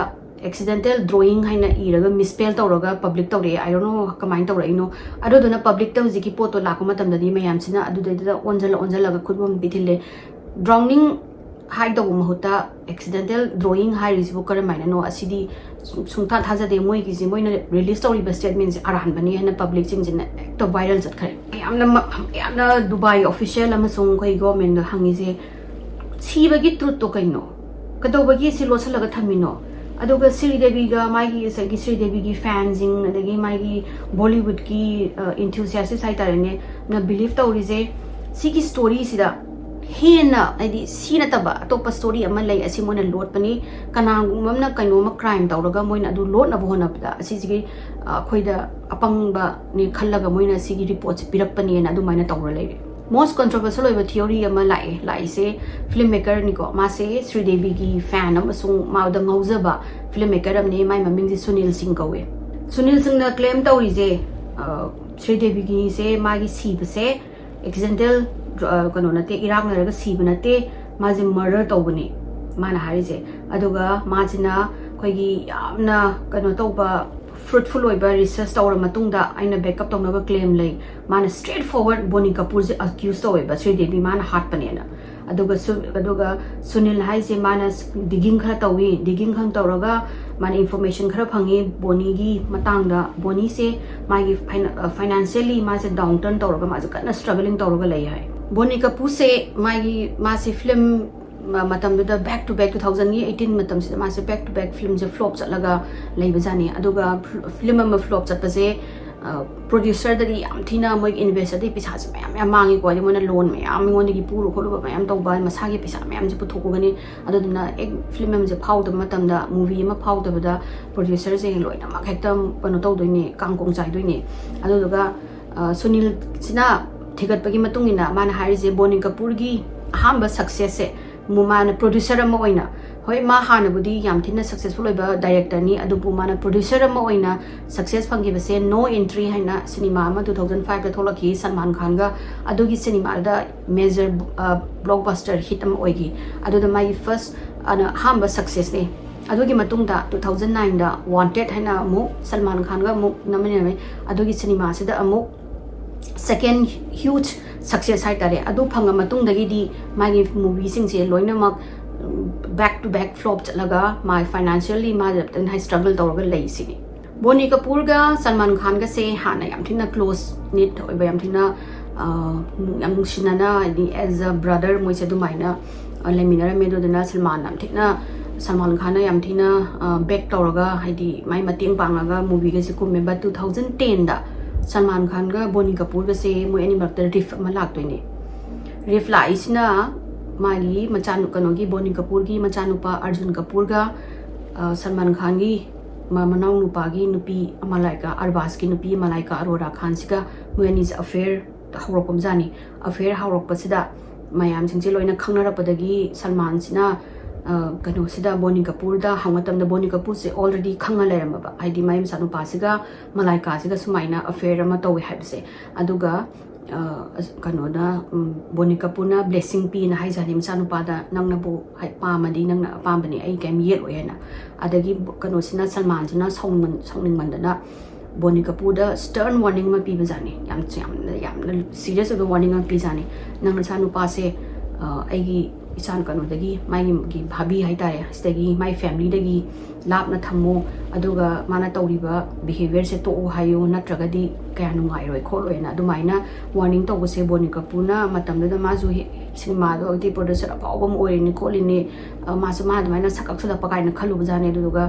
accidental drawing haina iraga misspell tawraga public tawre I don't know kamain tawra ino ado dona public ta hujiki photo lakuma tamdadi mayam sina adu da onjala ga khudbom bithile drowning hide the mahuta accidental drawing high is book maina no asidi sungta thaja de moi gi moi na release story best statements arahan bani hana public ching jin to viral jat khare yamna Dubai official amasung kai government hangi je sibagi truth to kaino kadobagi silo salaga thamino aduga Sridevi ga magi sagi Sridevi gi fans ing adagi magi Bollywood ki enthusiasts sai tarane na believe tawri je sigi story sida hena adi sina taba atopa story ama lai asi mona lot pani kanangumna kainoma crime tawraga moina adu lot na bohona da asigi khoida apangba ni khallaga moina sigi reports pirapani na adu maina tawra lai most controversial over theory ama lai se filmmaker ni ko ma se Sridevi gi fan amasung mauda ngaujaba filmmaker amne mai maming ji Sunil Singh kawe Sunil Singh na claim tawri je Sridevi gi se magi si base accidental kano nate Iraq naraga siba nate maje murder tawbani mana harise aduga majina khoigi yamna kano tawba fruitful oiba research tawra matungda aina backup tawnaga claim lai mana straightforward Boni Kapoor je accused oiba Sridevi mana hat panena aduga Sunil haise mana digging khara tawi digging khang tawraga mana information khara phangi Boni gi matangda Boni se magi financially ma se downturn tawraga ma kana struggling tawraga lai hai Boni Kapoor se masi film matam da back to back 2018 matam se masi back to back film je flop chatlaga leiba jani aduga film ma flop chatpa se producer da yam thina moi investor de pisa se mayam mangi ko mona loan mayam ngon gi puru kholu mayam tawba masa gi pisa mayam je puthoku gani aduna ek film je phau da matam da movie ma phau da da producer je loina ma hektam pano tawdoine kangkong chai doine aduga Sunil sina thigat pagi matungina mana harise Boni Kapoor gi ahamba success se mumana producer ama oina hoi ma hana budi yam thina successful oiba director ni adubu mana producer ama oina success phangi base no entry haina cinema ama 2005 da tholaki Salman Khan ga adugi cinema da major blockbuster hit ama oigi aduda my first ana hamba success ne adugi matungda 2009 da Wanted haina mu Salman Khan ga mu namane adugi cinema se da amu second huge success hai tare adu phanga matung dagi di magi movie sing je loina mak back to back flop chalaga my financially ma then high struggle tawraga lei sini Boni Kapoor ga Salman Khan ga se hana yam thina close knit oi ba yam thina yam sinana di as a brother moi se du maina leminara me do dana Salman nam thina Salman Khan yam thina back tawraga haidi mai mating pangaga movie ga se ku member 2010 da Salman Khan ga Boni Kapoor ga se moi ani bakta riff ma lak toine riff la isna magi machan kano gi Boni Kapoor gi machanupa Arjun Kapoor ga Salman Khan gi manau nupa gi nupi Malaika Arbas gi nupi Malaika Arora Khan siga moi ani affair hawrokpam jani affair hawrok pasida mayam singje loina khangnara padagi Salman sina kano sida Boni Kapoor da hangatam da Boni Kapoor se already khanga lerama ba id mai sanu pasiga Malaika siga sumaina affair ama tawi habse aduga kano da Boni Kapoor na blessing pi na haizani sanu pada nangna bu hai pa madi nangna pa bani ai kem yet oyena adagi kano sina Salman sina songning mandana Boni Kapoor da stern warning ma pi bajani yam serious of warning ma pi jani nangna sanu pa se ai isan kanodagi mai gi bhabi haitare stegi mai family dagi lapna thammo aduga mana tawriba behavior se to hayo natragadi kaya nungai roi kholoi na adumaina warning to se boni kapuna matamda da mazu cinema do ti producer apaw bom oi ni kholini masu ma admaina sakak sala pakai na khalu bajane aduga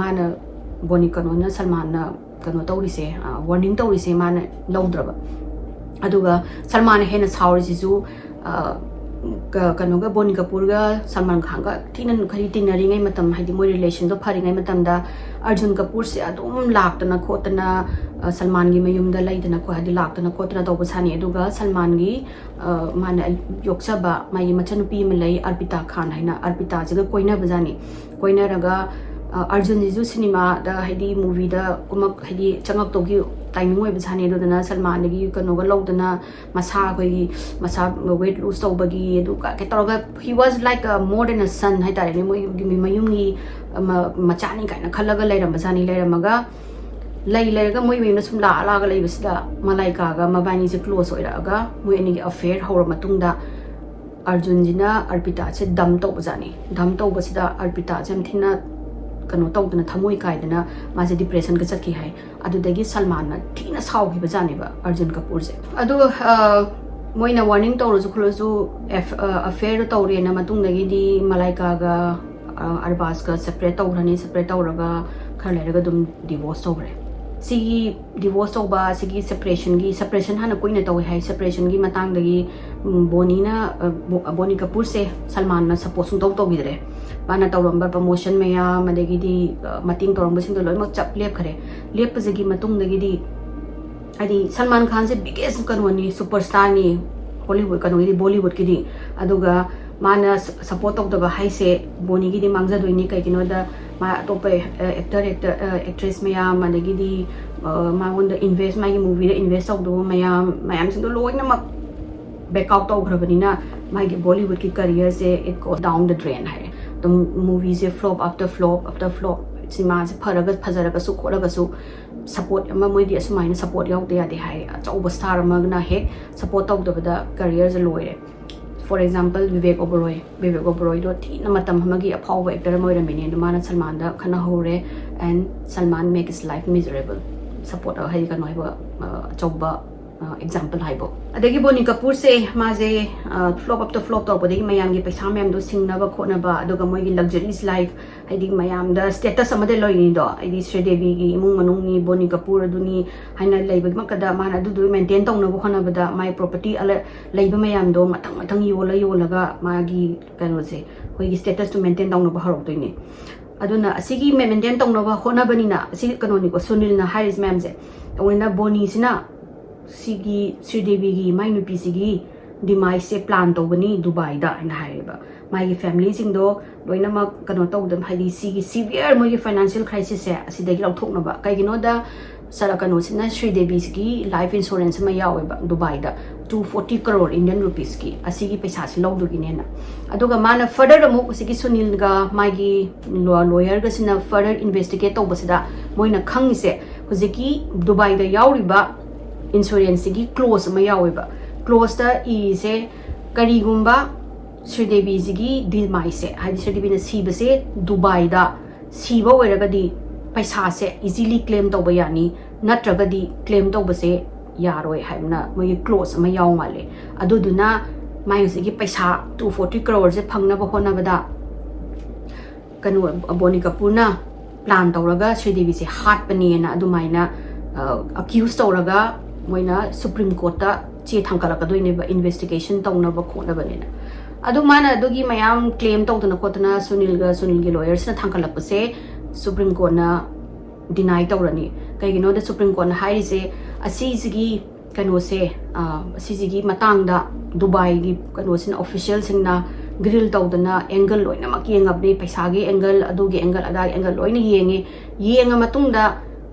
mana boni kanona salman na kano tawri se warning tawri se mana lawdraba aduga salman hena sauri sisu kanoga boni kapurga salman khan ga tinan khari tinari ngai matam haidi moi relation do phari ngai matam da arjun kapur se adum laktana khotana salman gi mayum da laidana ko hadi laktana khotana do basani aduga salman gi mana yoksaba mai machanupi malai arpita khan haina arpita jiga koina bajani koina raga arjun jisu cinema da haidi movie da kumak haidi changak to gi timing oi bajani do dana salman gi kanoga lawdana masa koi masa weight lose to bagi edu ka toroga he was like a more than a son hai tare moi gi mayum gi machani kaina khalaga leiram bajani leiramaga leiraga moi mayum sum la ga leibasida malaika ga mabani je close oiraga moi ani gi affair hora matungda arjun jina arpita che dam to bajani dam to basida arpita jam thina kano tawdana thamoi kaidana maje depression ga chakhi hai adudagi salman na thina saugi bajani ba arjun kapur je adu moina warning tawroju kholoju affair tawre na matungdagi di malaika ga arbas ga separate tawrani separate tawraga kharleraga dum divorce tawre sigi divorce tawba sigi separation hana koina tawi hai separation gi matang dagi boni kapur se salman na support sung taw tawidre bana tawramba promotion maya madagi di mating tawramba sing do loi mak chap lep khare lep pajagi matung dagi di adi salman khan se biggest kanwani superstar ni hollywood kanoi bollywood ki di aduga mana support tawdaba hai se boni gi di mangja doini kai kino da ma top actress maya madagi di ma on the invest my movie da invest tawdo mayam sing do loi na mak back out tawgrabanina my bollywood ki career se it goes down the drain hai the movies flop after flop cinema se pharaga phajaraga su khoraga su support ama moi di asmaina support yaute ya de hai achauba star ama na he support tawdabada career se loire for example Vivek Oberoi do thi na matam hamagi aphaw actor moi ramini mana Salman da khana hore and Salman make his life miserable support hai ka noi ba achauba example haibo adagi boni kapur se maje flop up to flop to bodagi mayam gi paisa mayam do singna ba khona ba adoga moi gi luxurious life haidi mayam da status amade loini do haidi Sridevi gi imung manung ni boni kapur aduni haina leiba makada mana du maintain tongna bo khona bada my property ala leiba mayam do matang yolaga magi kano se hoi gi status to maintain tongna ba harok toini aduna asigi maintain tongna ba khona bani na asi kano ni ko Sunil na Haris ma'am je onina boni sina sigi Sridevi gi mai nupi sigi demise se plan to bani Dubai da ina haiba mai family sing do loina ma kano to dam haidi sigi severe moi financial crisis se asidagi lauthokna ba kai gino da sara kano sina Sridevi gi life insurance ma yawe ba Dubai da 240 crore Indian rupees ki asigi paisa se lawdu gi ne na aduga mana further amu sigi Sunil ga mai gi lawyer ga sina further investigate to basida moina khang se hojiki Dubai da yauri ba insurance gi close ma yawe ba close da se karigumba Sridevi gi demise haidi Sridevi na siba se Dubai da siba weraga di paisa se easily claim to ba yani natraga di claim to ba se yaroi haimna moi close ma yaw male aduduna mai gi paisa 240 crore se phangna ba hona bada kanu boni kapurna plan tawraga Sridevi se heart pani na adumaina accused tawraga moina Supreme Court ta che thangkala ka doine ba investigation tawna ba khona banena adu mana adugi mayam claim tawdana khotana Sunil gi lawyers na thangkala pa se Supreme Court na deny tawrani kaigino da Supreme Court na hairi se asigi kano se asigi matang da Dubai gi kano sin official sing na grill tawdana angle loina makiyengab ni paisa gi angle adugi angle ada angle loina yenga matungda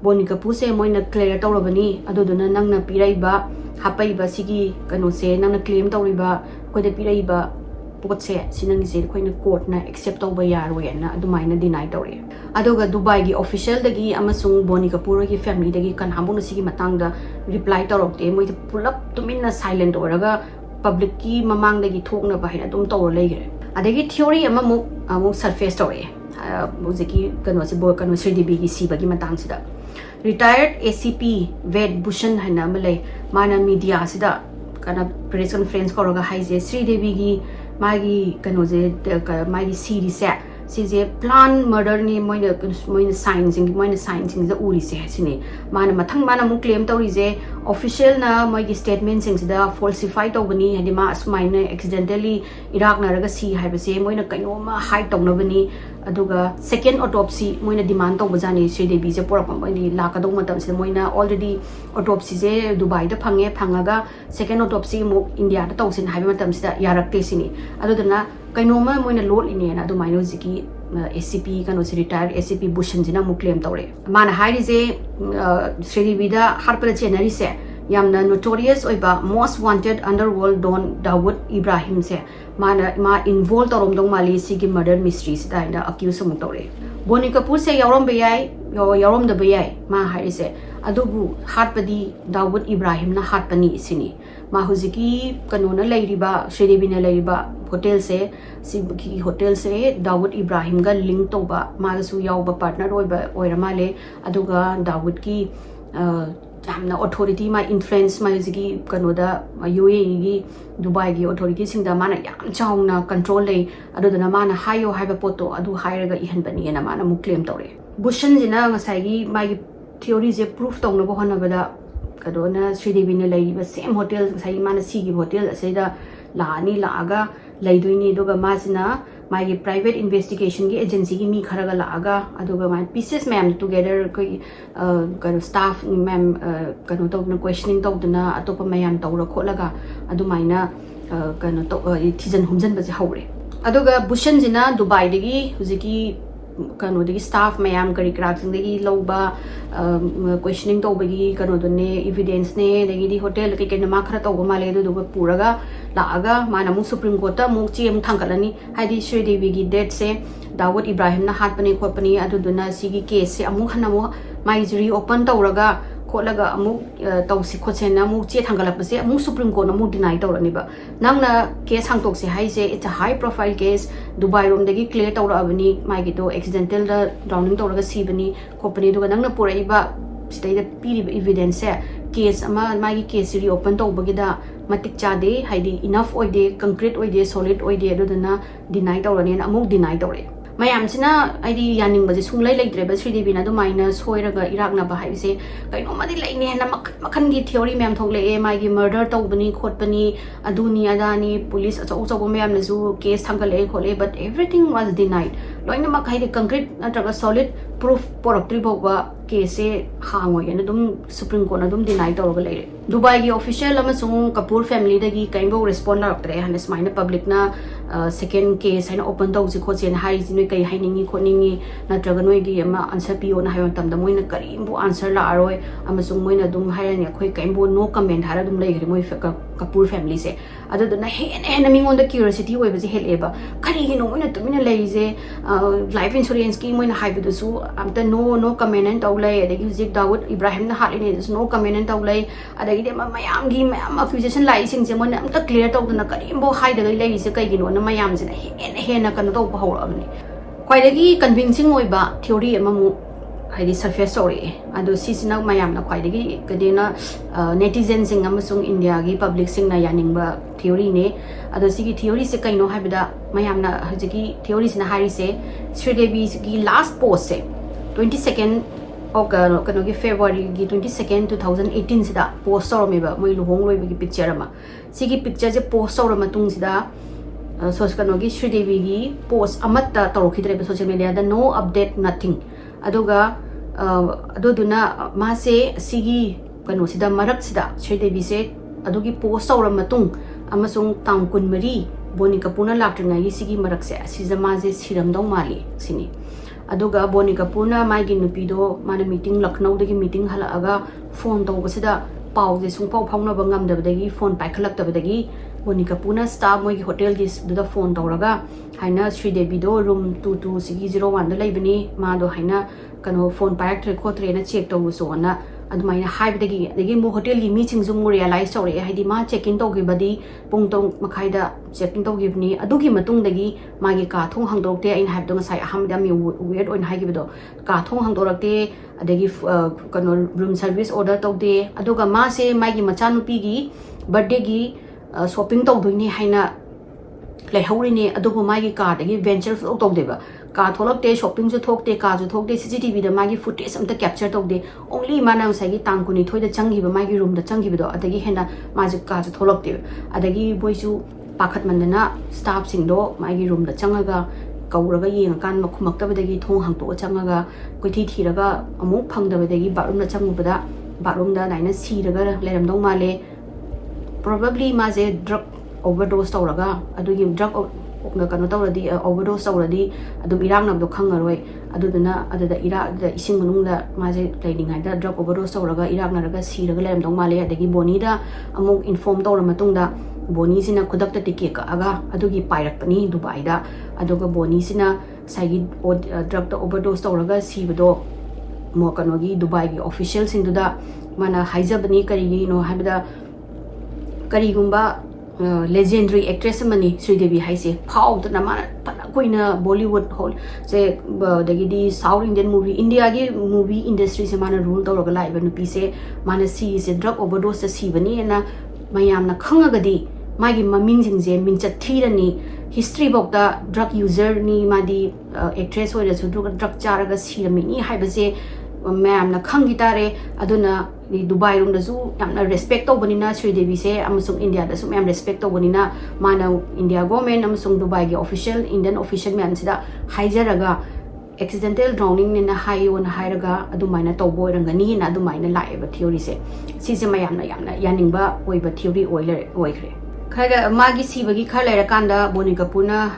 boni kapur se moina clear tawrabani aduduna nangna piraiba hapaiba sigi kano se nangna claim tawriba koida piraiba pot se sinangi se koina court na accept tawba yaroi na adumaina deny tawri aduga Dubai gi official dagi amasung boni kapur gi family dagi kan hambuna sigi matangda reply tawrokte moi pull up tuminna silent oraga public ki mamang dagi thokna ba haina dum tawra leigre adagi theory amuk surface tore muziki kano si bo kano Sridevi gi sibagi matang sida retired ACP Ved Bhushan haina malai mana media sida kana press conference koroga haije Sridevi gi magi kano je magi series se sije plan murder ni moina signs sing the uri se sini mana mathang mana mu claim tori je official na moigi statement sing da falsify to bani hadi ma asmaina accidentally Iraq na raga si haiba se moina kaino ma hide to bani aduga second autopsy moina demand to bajani Sridevi je pora pamani lakadong matam se moina already autopsy je Dubai da phangaga second autopsy mo India da tawsin haiba matam sida yarakte sini adudana kainoma moina lot ini na du maino ziki ACP kano si retired ACP Bhushan jina mu claim tawre mana hairi je Sridevi da harpala chenari se yamna notorious oiba most wanted underworld don Dawood Ibrahim se ma involved torom dong mali sigi murder mystery se da accuse mu tawre Boni Kapoor se yarom bayai yarom da bayai ma hairi se adubu harpadi Dawood Ibrahim na harpani sini ma huziki kanona lairiba Sridevi na lairiba hotel se si hotel se Dawood Ibrahim ga link to ba ma su yaw ba partner oira male aduga Dawood ki jamna authority ma influence ma huziki kanoda UAE gi Dubai gi authority sing da mana yam chawna control lei adudana mana hayo haiba poto adu hairaga ihan bani na mana mu claim tore Bhushan jina ngasai gi ma gi theory je proof tong no bahana bada kadona Sridevi na lai ba same hotel sai mana si gi hotel asaida laani laaga laidoini doga masina my private investigation gi agency gi mi kharaga laaga aduga my pieces ma'am together koi kano staff ma'am kano to questioning to na atopa mayam tawra kholaga adumaina kano to thijan humjan ba je haure aduga Bhushan jina Dubai dagi huziki kano dagi staff mayam kari kraksing dagi loba questioning to bagi kano done evidence ne dagi di hotel ke ma khara to male du puraga laaga mana mu Supreme Court ta mu chi mu thangkalani haidi Sridevi gi death se Dawood Ibrahim na hatpani khopani aduduna sigi case se amu hanamu mai jury open tawraga kholaga amu tawsi khochena mu che thangalap se amu Supreme Court na mu deny tawrani ba nangna case hangtok se hai se it's a high profile case Dubai rom dagi clear tawra abani mai gi to accidental da drowning tawraga sibani khopani duga nangna purai ba sidai da piri evidence se case ama mai gi case reopen tawbagi da matik chade haidi enough oide concrete oide solid oide adudana deny tawrani na amuk deny tawre mayam sina aidi yaning baje sunglai laitre ba Sridevi na do minus hoiraga Iraq na ba haise kaino madi laine na makhan gi theory ma'am thogle e mai gi murder tawbani khotpani aduni adani police achau achau ma'am na zu case thangale khole but everything was denied loina mak haidi concrete natraga solid proof porokri bogwa case hangoi na dum Supreme Court na dum deny tawga leire Dubai gi official amasung Kapoor family dagi kaimbo respond laraktre hanes maina public na second case haina open tawsi khochen hai jinoi kai hainingi khoningi natraga noi gi ama answer pio na hayon tamda moina karimbo answer la aroi amasung moina dum hairani khoi kaimbo no comment hara dum leire moi Kapoor family se aduduna hen mingon da curiosity oi baje heleba kari gi no moina tumina leije life insurance ki moina haibu su amta no comment and tawlai adagi zik Dawood Ibrahim na halini no comment and tawlai adagi de mayam gi mayam accusation lai sing je moina amta clear tawduna karimbo haida gai leise kai gi no na mayam jina hen kan to ba hawrabni khwaidagi convincing oiba theory amamu haidi surface story adu sisina mayam na khwaidagi kadena netizen sing amasung India gi public sing na yaning ba theory ne adu sigi theory se kaino habida mayam na hajigi theory sina hari se Sridevi gi last post se 22nd kano gi February gi 22nd 2018 sida post soromeba moi luhong loi gi picture ama sigi picture je post soroma tung sida kano gi Sridevi gi post amatta torokhidre social media da no update nothing aduga aduduna ma se sigi kano sida marak sida Sridevi se adugi post soroma tung amasung tangkun mari Boni Kapoor na laktrina gi sigi marak se asija ma je siramdong mali sini aduga Boni Kapoor na mai gi nupido mana meeting Lucknow dagi meeting halaga phone tawbasida pau je sungpau phauna bangam dabadagi phone paikhalak tabadagi Boni Kapoor na staff moi gi hotel dis duda phone tawraga haina Sridevi do room 22 sigi 01 da laibani ma do haina kano phone paik tre khotre na check tawu so na ꯑꯗꯨꯃꯥꯏꯅ ꯍꯥꯏꯕꯗꯒꯤ ꯑꯗꯒꯤ ꯃꯨ ꯍꯣꯇꯦꯜꯒꯤ ꯃꯤꯁꯤꯡꯁꯨ ꯃꯨ realise ꯇꯧꯔꯛꯑꯦ ꯍꯥꯏꯗꯤ ꯃꯥ ꯆꯦꯛ ꯏꯟ ꯇꯧꯈꯤꯕꯗꯤ ꯄꯨꯡ 3:30ꯗ ꯆꯦꯛ ꯏꯟ ꯇꯧꯈꯤꯕꯅꯤ ꯑꯗꯨꯒꯤ ꯃꯇꯨꯡꯗꯒꯤ ꯃꯥꯒꯤ ꯀꯥ ꯊꯣꯡ ꯍꯥꯡꯗꯣꯔꯛꯇꯦ ꯑꯩꯅ ꯍꯥꯏꯕꯗꯣ ꯉꯁꯥꯏ ꯑꯍꯥꯟꯕꯗ ꯌꯥꯝ ꯋꯤꯌꯔꯗ ꯑꯣꯏꯅ ꯍꯥꯏꯈꯤꯕꯗꯣ ꯀꯥ ꯊꯣꯡ ꯍꯥꯡꯗꯣꯔꯛꯇꯦ ꯑꯗꯒꯤ ꯀꯩꯅꯣ ꯔꯨꯝ ꯁꯔꯚꯤꯁ ꯑꯣꯔꯗꯔ ꯇꯧꯗꯦ ꯑꯗꯨꯒ ꯃꯥꯁꯦ ꯃꯥꯒꯤ ꯃꯆꯥꯅꯨꯄꯤꯒꯤ ꯕꯔꯊꯗꯦꯒꯤ ꯁꯣꯞꯄꯤꯡ ꯇꯧꯗꯣꯏꯅꯤ ꯍꯥꯏꯅ ꯂꯩꯍꯧꯔꯤꯅꯦ ꯑꯗꯨꯕꯨ ꯃꯥꯒꯤ ꯀꯥꯗꯒꯤ ꯚꯦꯟꯆꯔ ꯐ꯭ꯂꯣ ꯇꯧꯗꯦꯕ ꯀꯥ ꯊꯣꯛꯂꯛꯇꯦ ꯁꯣꯞꯄꯤꯡꯁꯨ ꯊꯣꯛꯇꯦ ꯀꯥꯁꯨ ꯊꯣꯛꯇꯦ CCTVꯗ ꯃꯥꯒꯤ ꯐꯨꯇꯦꯖ ꯑꯝꯇ ꯀꯦꯞꯆꯔ ꯇꯧꯗꯦ ꯑꯣꯡꯂꯤ ꯃꯥꯅ ꯉꯁꯥꯏꯒꯤ ꯇꯥꯡ 22ꯗ ꯆꯪꯈꯤꯕ ꯃꯥꯒꯤ ꯔꯨꯝꯗ ꯆꯪꯈꯤꯕꯗꯣ ꯑꯗꯒꯤ ꯍꯦꯟꯅ ꯃꯥꯁꯦ ꯀꯥꯁꯨ ꯊꯣꯛꯂꯛꯇꯦꯕ ꯑꯗꯒꯤ ꯃꯣꯏꯁꯨ ꯄꯥꯈꯠꯃꯟꯗꯅ ꯁ꯭ꯇꯥꯐꯁꯤꯡꯗꯣ ꯃꯥꯒꯤ ꯔꯨꯝꯗ ꯆꯪꯉꯒ ꯀꯧꯔꯒ ꯌꯦꯡꯉꯀꯥꯟꯗ ꯈꯨꯝꯃꯛꯇꯕꯗꯒꯤ ꯊꯣꯡ ꯍꯥꯡꯇꯣꯛꯑ ꯆꯪꯉꯒ ꯀꯣꯏꯊꯤ ꯊꯤꯔꯒ ꯑꯃꯨꯛ ꯐꯪꯗꯕꯗꯒꯤ ꯕꯥꯠꯔꯨꯝꯗ ꯆꯪꯉꯨꯕꯗ ꯕꯥꯠꯔꯨꯝꯗ ꯑꯗꯨꯃꯥꯏꯅ ꯁꯤꯔꯒ ꯂꯩꯔꯝꯗꯧ ꯃꯥꯜꯂꯦ ꯄ꯭ꯔꯣꯕꯦꯕꯂꯤ ꯃꯥꯁꯦ ꯗ꯭ꯔꯒ ꯑꯣꯚꯔꯗꯣꯁ ꯇꯧꯔꯒ ꯑꯗꯨꯒꯤ ꯗ꯭ꯔꯒ ꯀꯩꯅꯣ ꯇꯧꯔꯗꯤ ꯑꯣꯚꯔꯗꯣꯁ ꯇꯧꯔꯗꯤ ꯑꯗꯨꯝ ꯏꯔꯥꯛꯅꯕꯗꯣ ꯈꯪꯉꯔꯣꯏ ꯑꯗꯨꯗꯨꯅ ꯑꯗꯨꯗ ꯏꯁꯤꯡ ꯃꯅꯨꯡꯗ ꯃꯥꯁꯦ ꯂꯩꯔꯤꯉꯩꯗ ꯗ꯭ꯔꯒ ꯑꯣꯚꯔꯗꯣꯁ ꯇꯧꯔꯒ ꯏꯔꯥꯛꯅꯔꯒ ꯁꯤꯔꯒ ꯂꯩꯔꯝꯗꯧ ꯃꯥꯜꯂꯦ ꯑꯗꯒꯤ ꯕꯣꯅꯤꯗ ꯑꯃꯨꯛ ꯏꯟꯐꯣꯔꯝ ꯇꯧꯔ ꯃꯇꯨꯡꯗ ꯕꯣꯅꯤꯁꯤꯅ ꯈꯨꯗꯛꯇ ꯇꯤꯀꯦꯠ ꯀꯛꯑꯒ ꯑꯗꯨꯒꯤ ꯄꯥꯏꯔꯛꯄꯅꯤ ꯗꯨꯕꯥꯏꯗ ꯑꯗꯨꯒ ꯕꯣꯅꯤꯁꯤꯅ ꯉꯁꯥꯏꯒꯤ ꯗ꯭ꯔꯒꯇ ꯑꯣꯚꯔꯗꯣꯁ ꯇꯧꯔꯒ ꯁꯤꯕꯗꯣ ꯀꯩꯅꯣꯒꯤ ꯗꯨꯕꯥꯏꯒꯤ ꯑꯣꯐꯤꯁꯤꯌꯦꯜꯁꯤꯡꯗꯨꯗ ꯃꯥꯅ ꯍꯥꯏꯖꯕꯅꯤ ꯀꯔꯤꯒꯤꯅꯣ ꯍꯥꯏꯕꯗ ꯀꯔꯤꯒꯨꯝꯕ legendary actress amani Sridevi haise phaudna mana phana koina Bollywood hall se dagidi South Indian movie India gi movie industry se mana rule tawraga laiba nupi se mana si se drug overdose se sibani na mayamna khangagadi magi maming jingje mingchat thirani history bok da drug user ni madi actress hoira su drug charaga sirami ni haibase mayamna khangi tare aduna Dubai room da su yamna respect tawbanina Sridevi se amasung India da su mayam respect tawbanina mana India government amasung Dubai gi official Indian official man sida haijaraga accidental drowning ni na hayo na hairaga adumaina tawbo rangani na adumaina laiba theory se si se mayamna yamna yaningba oiba theory oikre khara magi sibagi khar laira kanda Bonika Puna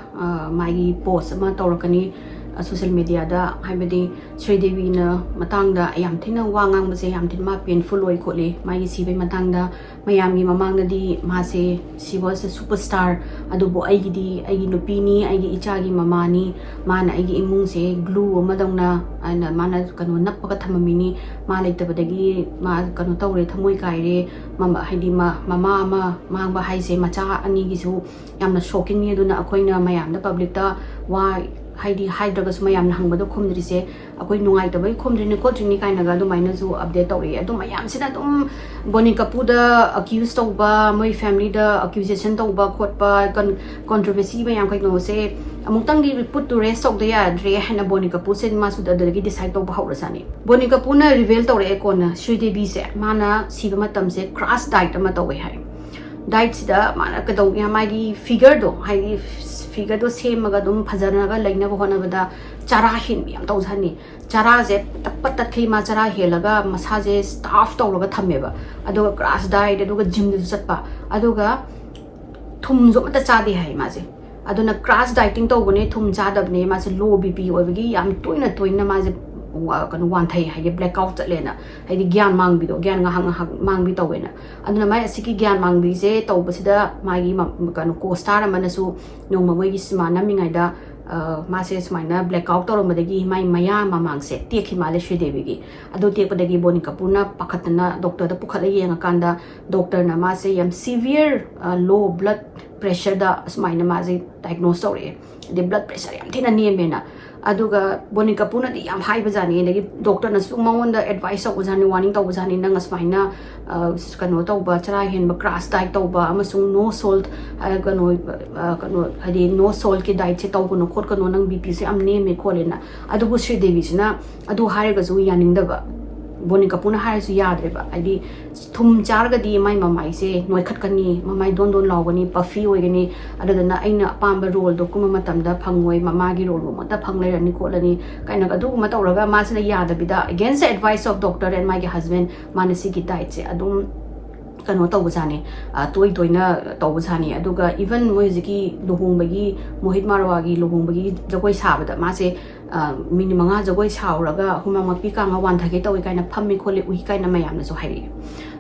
magi post ama tawrakani social media da haibadi Sridevi na matangda ayam thina wangang base yam thin ma painful oi khole mai si be matangda mayami mamangda di ma se she was a superstar adubo aigi di aigi nupi ni aigi icha gi mama ni mana aigi imung se glue amadongna ana mana kanu nappaga thamami ni ma leitabadagi ma kanu tawre thamoi kaire mama haidi mama ama mangba haise macha ani gi su yamna shocking ni aduna akoina mayam da public da wa haidi haidraga suma yamna hangbado khumdri se akoi nungai tabai khumdri ni kotrini kaina ga dumaina zu update tawri adum mayam sina dum Bonika Puda accused tawba moi family da accusation tawba khotpa controversy mayam kai no se amutang gi put to rest of the ya dre hana Bonika Pu se ma su da gi decide tawba haurasani Bonika Pu na reveal tawre ekona Sridevi se mana siba matam se crash diet ama tawai hai diet sida mana ka daw ya magi figure do hai figure do semaga dum phajanaga laina bahona bada chara hin yam tawjani chara je tapat tathi ma chara helaga masa je staff tawraga thameba aduga crash diet aduga gym du chatpa aduga thum jo mata chadi hai ma je aduna crash dieting tawbone thum chadabne ma je low bp oibagi yam toina ma je kan wan thai hai blackout chatlena haidi gyan mangbi do gyan nga hang mangbi tawena aduna mai asiki gyan mangbi je tawbasida magi kan co star amana su nongma moi gi simana mingai da ma se smaina blackout tawramadagi mai maya mamang se tekhi male Sridevi gi adu tekpadagi Bonika Puna pakhatna doctor da pukhala yenga kanda doctor na ma se yam severe low blood pressure da smaina ma je diagnose tawre the blood pressure yam thina nemena aduga Bonika Puna di yam high bajani lagi doctor na su mawnda advice of bajani warning taw bajani nang asmaina kano tawba chara hen ba crash diet tawba amasung no salt kano hadi no salt ki diet che tawbo no khot kano nang bp se am neme kholena adubu Sridevi sina adu haraga zu yaningdaba Bonika Puna harasu yadreba adi thum charga di mai mamai se noi khatkani mamai don lawgani puffy oigani adadana aina pamba role do kuma matamda phangoi mama gi role mo ta phanglai rani kolani kaina adu ma tawraga ma sina yadabida against the advice of doctor and my husband manasi ki diet se adum kano tawbajani toina tawbajani aduga even moiziki lohongbagi Mohit Marwagi lohongbagi jagoi sabada ma se minimanga jagoi sauraga humang mapi ka nga wan thage tawi kaina phammi khole uhi kaina mayamna so hairi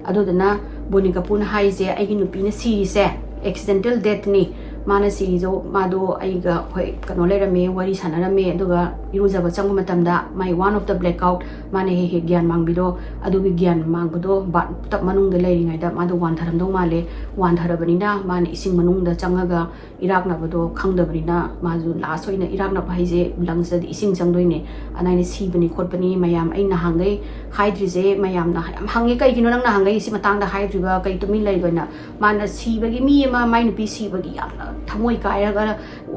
adudana Bonika Puna haise aigi nupi na series se accidental death ni mana sirizo mado aiga hoi kano lerame wari sanarame aduga irujaba changba matamda my one of the blackout mane he gyan mangbido adugi gyan mangbodo ba tap manung de leiringai da mado wan tharam do male wan tharabanina mane ising manung da changaga irak na bodo khangdabanina maju last hoina irak na bhaije lungs da ising changdoine anaini sibani khotpani mayam aina hangai haidrize mayam na hangai kai kino nang na hangai si matang da haidriba kai tumi leibaina mana sibagi mi ma mai nupi sibagi yamna thamoi kairaga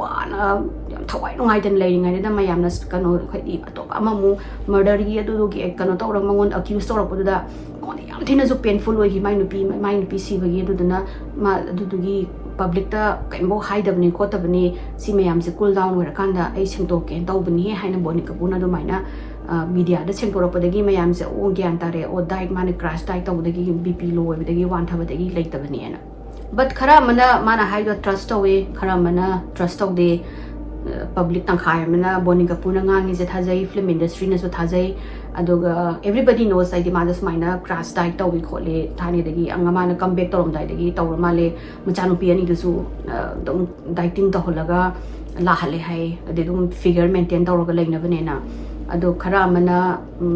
wana yam thawai nungai dan leiringai da mayam na kano khoi atop amamu murder gi adu gi kano tawrang mangon accuse tawrak da on yam thina jo painful oi gi mai nupi sibagi adu dana ma adu gi public ta kaimbo haidabni khotabni si mayam se cool down wer kanda ai sengtoke tawbani haina boni kapuna do maina media da sengtorapadagi mayam se o gyan tare o diet mane crash diet tawdagi bp low obdagi wan thabadagi leitabani na but khara mana haido trust away khara mana trust of the public tangkhai mana boni kapuna ngangi je thajai film industry na so thajai aduga everybody knows I demand maina crash diet tawi khole thani dagi angama na comeback torom dai dagi tawra male machanu pi ani dusu dong dieting ta holaga la hale hai ade dum figure maintain tawra leina bane na ado khara mana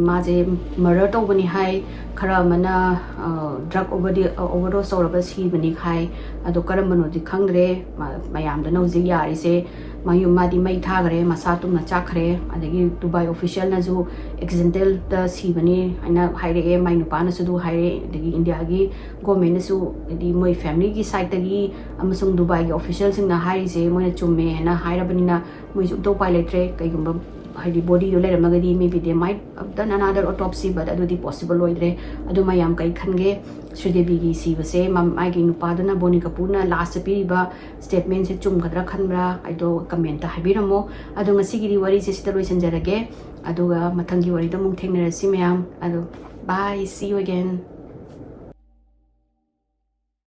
maje murder tawbani hai khara mana drug overdose tawra si bani khai ado karambano di khangre mayam da no ji yari se mayu madi mai thagre masatum na chakre adagi Dubai official na ju accidental da si bani aina haire e mai nupa na su du haire dagi India gi government na su di moi family gi side tagi amasung Dubai gi official sing na haire se moi na chumme na haira bani na moi ju do pai letre kai gumba haidi body do lera magadi maybe they might have done another autopsy but adu di possible loidre adu mayam kai khange Sridevi gi si base mam ai gi nupa dana boni kapuna last piriba statement se chum khadra khanbra ai do comment ta habiramo adu ngasi gi wari se sita loisan jarage aduga mathangi wari da mung thengnara si mayam adu bye see you again